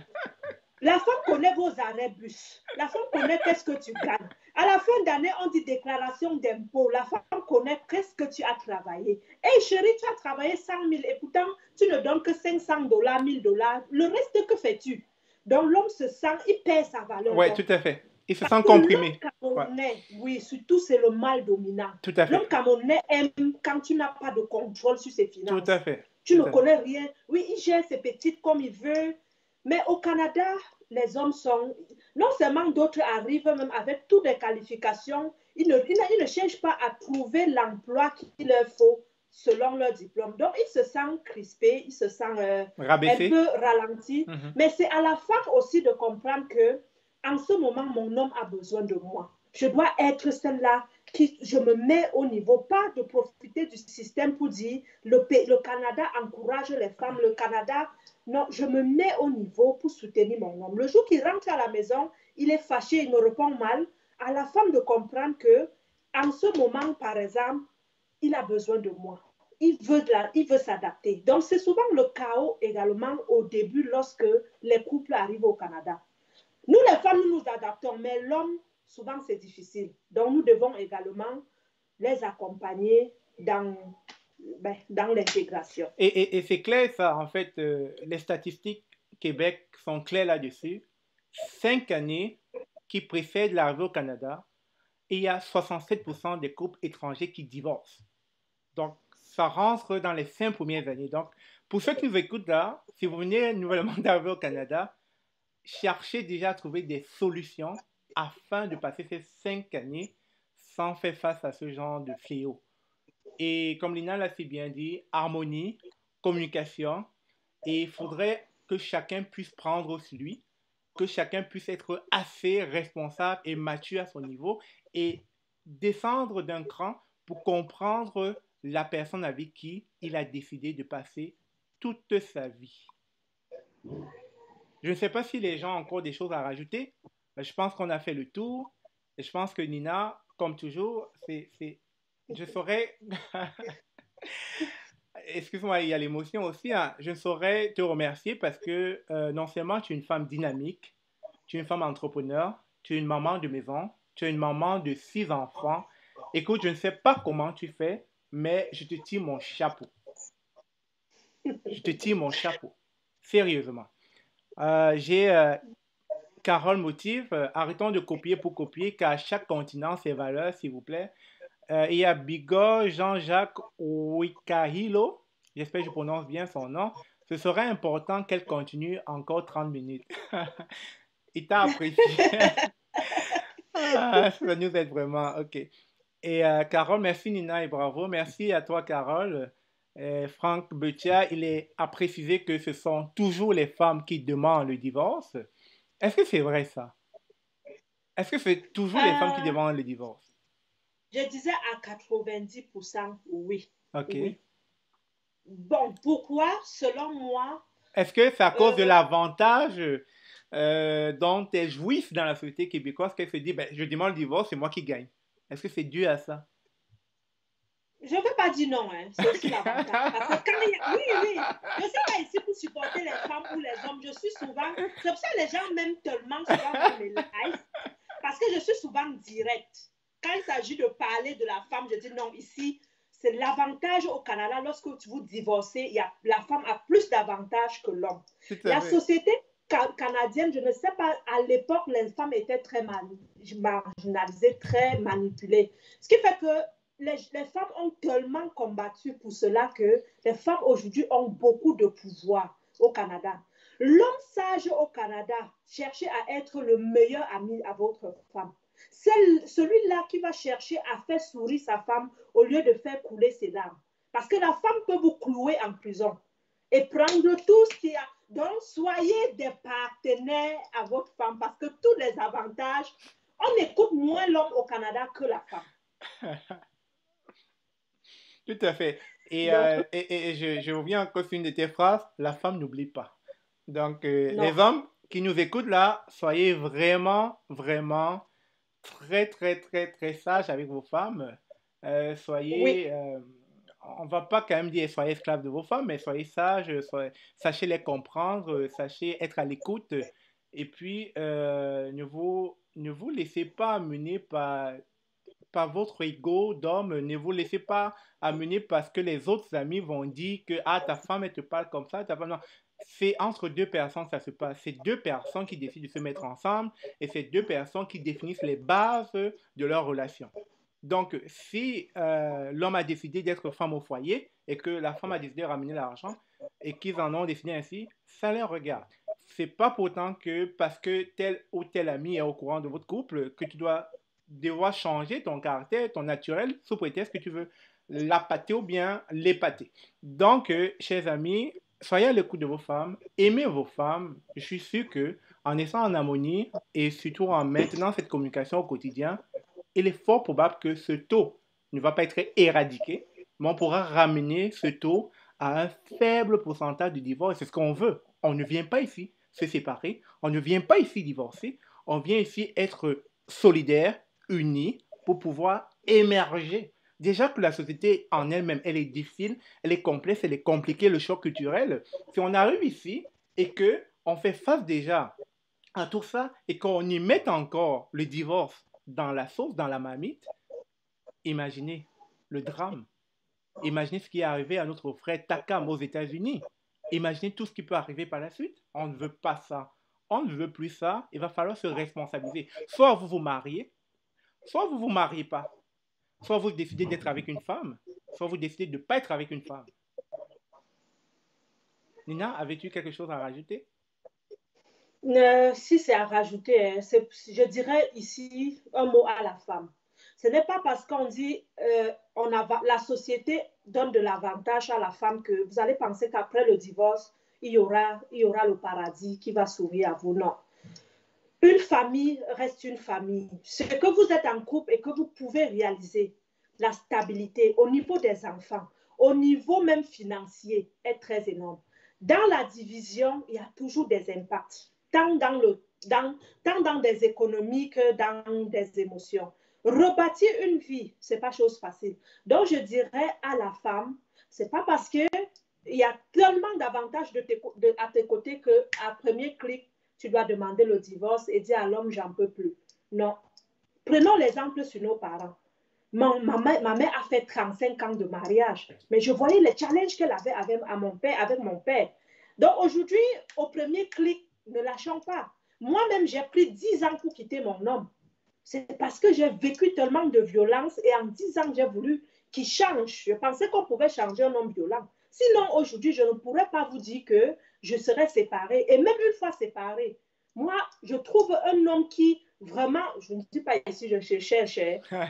la femme connaît vos arrêts bus. La femme connaît qu'est-ce que tu gagnes. À la fin d'année, on dit déclaration d'impôt. La femme connaît qu'est-ce que tu as travaillé. Hey chérie, tu as travaillé 100 000 et pourtant, tu ne donnes que 500 dollars, 1000 dollars. Le reste, que fais-tu? Donc, l'homme se sent, il perd sa valeur. Oui, tout à fait. Il se sent comprimé. L'homme camerounais, oui, surtout, c'est le mal dominant. Tout à fait. L'homme camerounais aime quand tu n'as pas de contrôle sur ses finances. Tout à fait. Tu ne connais rien. Oui, il gère ses petites comme il veut. Mais au Canada, les hommes sont... Non seulement d'autres arrivent même avec toutes les qualifications, ils ne cherchent pas à trouver l'emploi qu'il leur faut selon leur diplôme. Donc, ils se sentent crispés, ils se sentent rabaissés, un peu ralentis. Mais c'est à la fin aussi de comprendre que en ce moment, mon homme a besoin de moi. Je dois être celle-là qui, je me mets au niveau, pas de profiter du système pour dire le Canada encourage les femmes, le Canada, non, je me mets au niveau pour soutenir mon homme. Le jour qu'il rentre à la maison, il est fâché, il me répond mal, à la femme de comprendre que en ce moment, par exemple, il a besoin de moi. Il veut s'adapter. Donc, c'est souvent le chaos également au début lorsque les couples arrivent au Canada. Nous, les femmes, nous nous adaptons, mais l'homme, souvent, c'est difficile. Donc, nous devons également les accompagner dans l'intégration. Et c'est clair, ça, en fait, les statistiques Québec sont claires là-dessus. 5 années qui précèdent l'arrivée au Canada, et il y a 67% des couples étrangers qui divorcent. Donc, ça rentre dans les 5 premières années. Donc, pour ceux qui nous écoutent là, si vous venez nouvellement d'arriver au Canada, cherchez déjà à trouver des solutions afin de passer ces 5 années sans faire face à ce genre de fléau. Et comme Lina l'a si bien dit, harmonie, communication, et il faudrait que chacun puisse prendre aussi lui, que chacun puisse être assez responsable et mature à son niveau et descendre d'un cran pour comprendre la personne avec qui il a décidé de passer toute sa vie. Je ne sais pas si les gens ont encore des choses à rajouter, mais je pense qu'on a fait le tour. Et je pense que Nina, comme toujours, je saurais... Excuse-moi, il y a l'émotion aussi. Hein. Je saurais te remercier parce que non seulement tu es une femme dynamique, tu es une femme entrepreneur, tu es une maman de maison, tu es une maman de 6 enfants. Écoute, je ne sais pas comment tu fais, mais je te tire mon chapeau. Je te tire mon chapeau. Sérieusement. J'ai Carole Motive. Arrêtons de copier pour copier, car chaque continent ses valeurs, s'il vous plaît. Il y a Bigor Jean-Jacques Ouikahilo. J'espère que je prononce bien son nom. Ce serait important qu'elle continue encore 30 minutes. Il t'a apprécié. Ça nous aide vraiment. OK. Et Carole, merci Nina et bravo. Merci à toi, Carole. Franck Betia, a précisé que ce sont toujours les femmes qui demandent le divorce. Est-ce que c'est vrai ça? Est-ce que c'est toujours les femmes qui demandent le divorce? Je disais à 90%, oui. OK. Oui. Bon, pourquoi? Selon moi... Est-ce que c'est à cause de l'avantage dont elles jouissent dans la société québécoise qu'elles se disent, ben, je demande le divorce, c'est moi qui gagne? Est-ce que c'est dû à ça? Je ne veux pas dire non, hein. C'est aussi l'avantage. Parce que quand il y a... Oui, je ne suis pas ici pour supporter les femmes ou les hommes. Je suis souvent... C'est pour ça que les gens m'aiment tellement souvent dans mes lives. Parce que je suis souvent directe. Quand il s'agit de parler de la femme, je dis non, ici, c'est l'avantage au Canada. Lorsque vous divorcez, la femme a plus d'avantages que l'homme. La société canadienne, je ne sais pas, à l'époque, les femmes étaient très marginalisées, très manipulées. Ce qui fait que les femmes ont tellement combattu pour cela que les femmes aujourd'hui ont beaucoup de pouvoir au Canada. L'homme sage au Canada cherche à être le meilleur ami à votre femme. C'est celui-là qui va chercher à faire sourire sa femme au lieu de faire couler ses larmes. Parce que la femme peut vous clouer en prison et prendre tout ce qu'il y a. Donc, soyez des partenaires à votre femme parce que tous les avantages, on écoute moins l'homme au Canada que la femme. Tout à fait. Et je reviens encore sur une de tes phrases, la femme n'oublie pas. Donc, les hommes qui nous écoutent là, soyez vraiment, vraiment très, très, très, très sages avec vos femmes. Oui, Soyez, on va pas quand même dire soyez esclaves de vos femmes, mais soyez sages, sachez les comprendre, sachez être à l'écoute, et puis ne vous laissez pas amener par votre ego d'homme, ne vous laissez pas amener parce que les autres amis vont dire que ah, ta femme, elle te parle comme ça, ta femme, non. C'est entre deux personnes que ça se passe. C'est deux personnes qui décident de se mettre ensemble et c'est deux personnes qui définissent les bases de leur relation. Donc, si l'homme a décidé d'être femme au foyer et que la femme a décidé de ramener l'argent et qu'ils en ont décidé ainsi, ça les regarde. C'est pas pourtant que parce que tel ou tel ami est au courant de votre couple que tu dois devoir changer ton caractère, ton naturel, sous prétexte que tu veux l'appâter ou bien l'épater. Donc, chers amis, soyez à l'écoute de vos femmes, aimez vos femmes. Je suis sûr que en étant en harmonie et surtout en maintenant cette communication au quotidien, il est fort probable que ce taux ne va pas être éradiqué, mais on pourra ramener ce taux à un faible pourcentage de divorce. C'est ce qu'on veut. On ne vient pas ici se séparer, on ne vient pas ici divorcer, on vient ici être solidaire, unis, pour pouvoir émerger. Déjà que la société en elle-même, elle est difficile, elle est complexe, elle est compliquée, le choc culturel. Si on arrive ici et que on fait face déjà à tout ça et qu'on y met encore le divorce dans la sauce, dans la marmite, imaginez le drame. Imaginez ce qui est arrivé à notre frère Takam aux États-Unis. Imaginez tout ce qui peut arriver par la suite. On ne veut pas ça. On ne veut plus ça. Il va falloir se responsabiliser. Soit vous vous mariez, soit vous ne vous mariez pas. Soit vous décidez d'être avec une femme, soit vous décidez de ne pas être avec une femme. Nina, avais-tu quelque chose à rajouter? si c'est à rajouter, hein, je dirais ici un mot à la femme. Ce n'est pas parce qu'on dit la société donne de l'avantage à la femme que vous allez penser qu'après le divorce, il y aura le paradis qui va sourire à vous. Non. Une famille reste une famille. Ce que vous êtes en couple et que vous pouvez réaliser, la stabilité au niveau des enfants, au niveau même financier, est très énorme. Dans la division, il y a toujours des impacts, tant dans des économies que dans des émotions. Rebâtir une vie, ce n'est pas chose facile. Donc, je dirais à la femme, ce n'est pas parce qu'il y a tellement d'avantages à tes côtés qu'à premier clic, tu dois demander le divorce et dire à l'homme, j'en peux plus. Non. Prenons l'exemple sur nos parents. Ma mère a fait 35 ans de mariage, mais je voyais les challenges qu'elle avait avec mon père. Donc aujourd'hui, au premier clic, ne lâchons pas. Moi-même, j'ai pris 10 ans pour quitter mon homme. C'est parce que j'ai vécu tellement de violence et en 10 ans, j'ai voulu qu'il change. Je pensais qu'on pouvait changer un homme violent. Sinon, aujourd'hui, je ne pourrais pas vous dire que je serais séparée. Et même une fois séparée, moi, je trouve un homme qui vraiment, je ne dis pas ici, je cherche,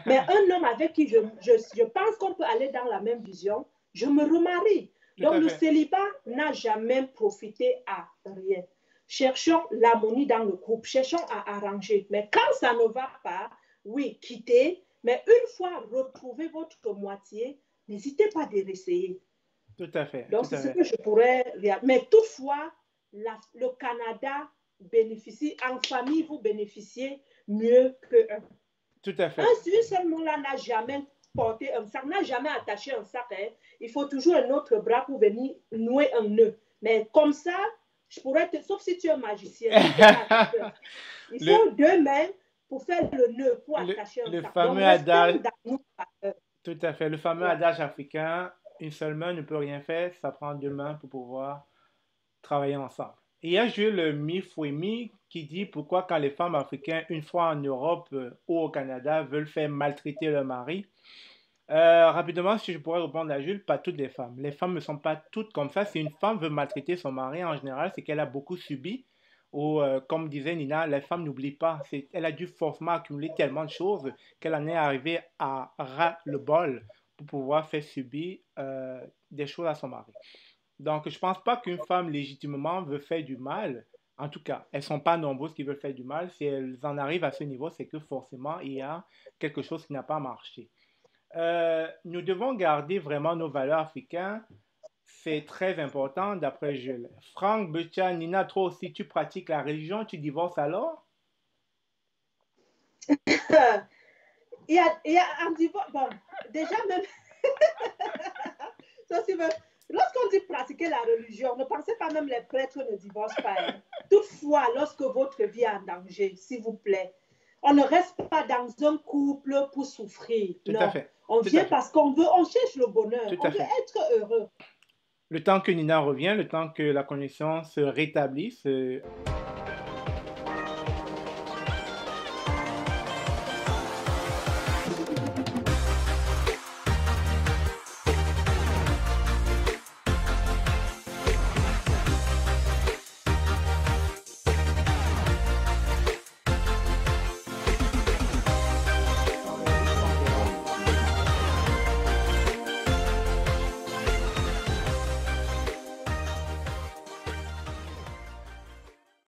mais un homme avec qui je pense qu'on peut aller dans la même vision, je me remarie. Donc, le célibat n'a jamais profité à rien. Cherchons l'harmonie dans le couple, cherchons à arranger. Mais quand ça ne va pas, oui, quittez. Mais une fois retrouvé votre moitié, n'hésitez pas de réessayer. Tout à fait. Donc, c'est ce que je pourrais... Mais toutefois, le Canada bénéficie, en famille, vous bénéficiez mieux qu'un. Tout à fait. Un seul mot-là n'a jamais porté un sac, n'a jamais attaché un sac. Hein. Il faut toujours un autre bras pour venir nouer un nœud. Mais comme ça, je pourrais sauf si tu es magicien. Il faut deux mains pour faire le nœud, pour attacher un sac. Fameux adage, tout à fait. Le fameux adage africain, une seule main ne peut rien faire, ça prend deux mains pour pouvoir travailler ensemble. Il y a Jules Mifwemi qui dit pourquoi quand les femmes africaines, une fois en Europe ou au Canada, veulent faire maltraiter leur mari. Rapidement, si je pourrais répondre à Jules, pas toutes les femmes. Les femmes ne sont pas toutes comme ça. Si une femme veut maltraiter son mari, en général, c'est qu'elle a beaucoup subi. Ou, comme disait Nina, les femmes n'oublient pas. Elle a dû forcément accumuler tellement de choses qu'elle en est arrivée à ras le bol pour pouvoir faire subir des choses à son mari. Donc, je ne pense pas qu'une femme légitimement veut faire du mal. En tout cas, elles ne sont pas nombreuses qui veulent faire du mal. Si elles en arrivent à ce niveau, c'est que forcément, il y a quelque chose qui n'a pas marché. Nous devons garder vraiment nos valeurs africaines. C'est très important d'après Jules. Franck, Becha, Nina, toi aussi, tu pratiques la religion, tu divorces alors? il y a un divorce. Bon, déjà même. Ça, lorsqu'on dit pratiquer la religion, ne pensez pas même les prêtres ne divorcent pas. Hein. Toutefois, lorsque votre vie est en danger, s'il vous plaît, on ne reste pas dans un couple pour souffrir. Tout non. à fait. On vient parce qu'on veut, on cherche le bonheur, on veut être heureux. Le temps que Nina revient, le temps que la connexion se rétablisse.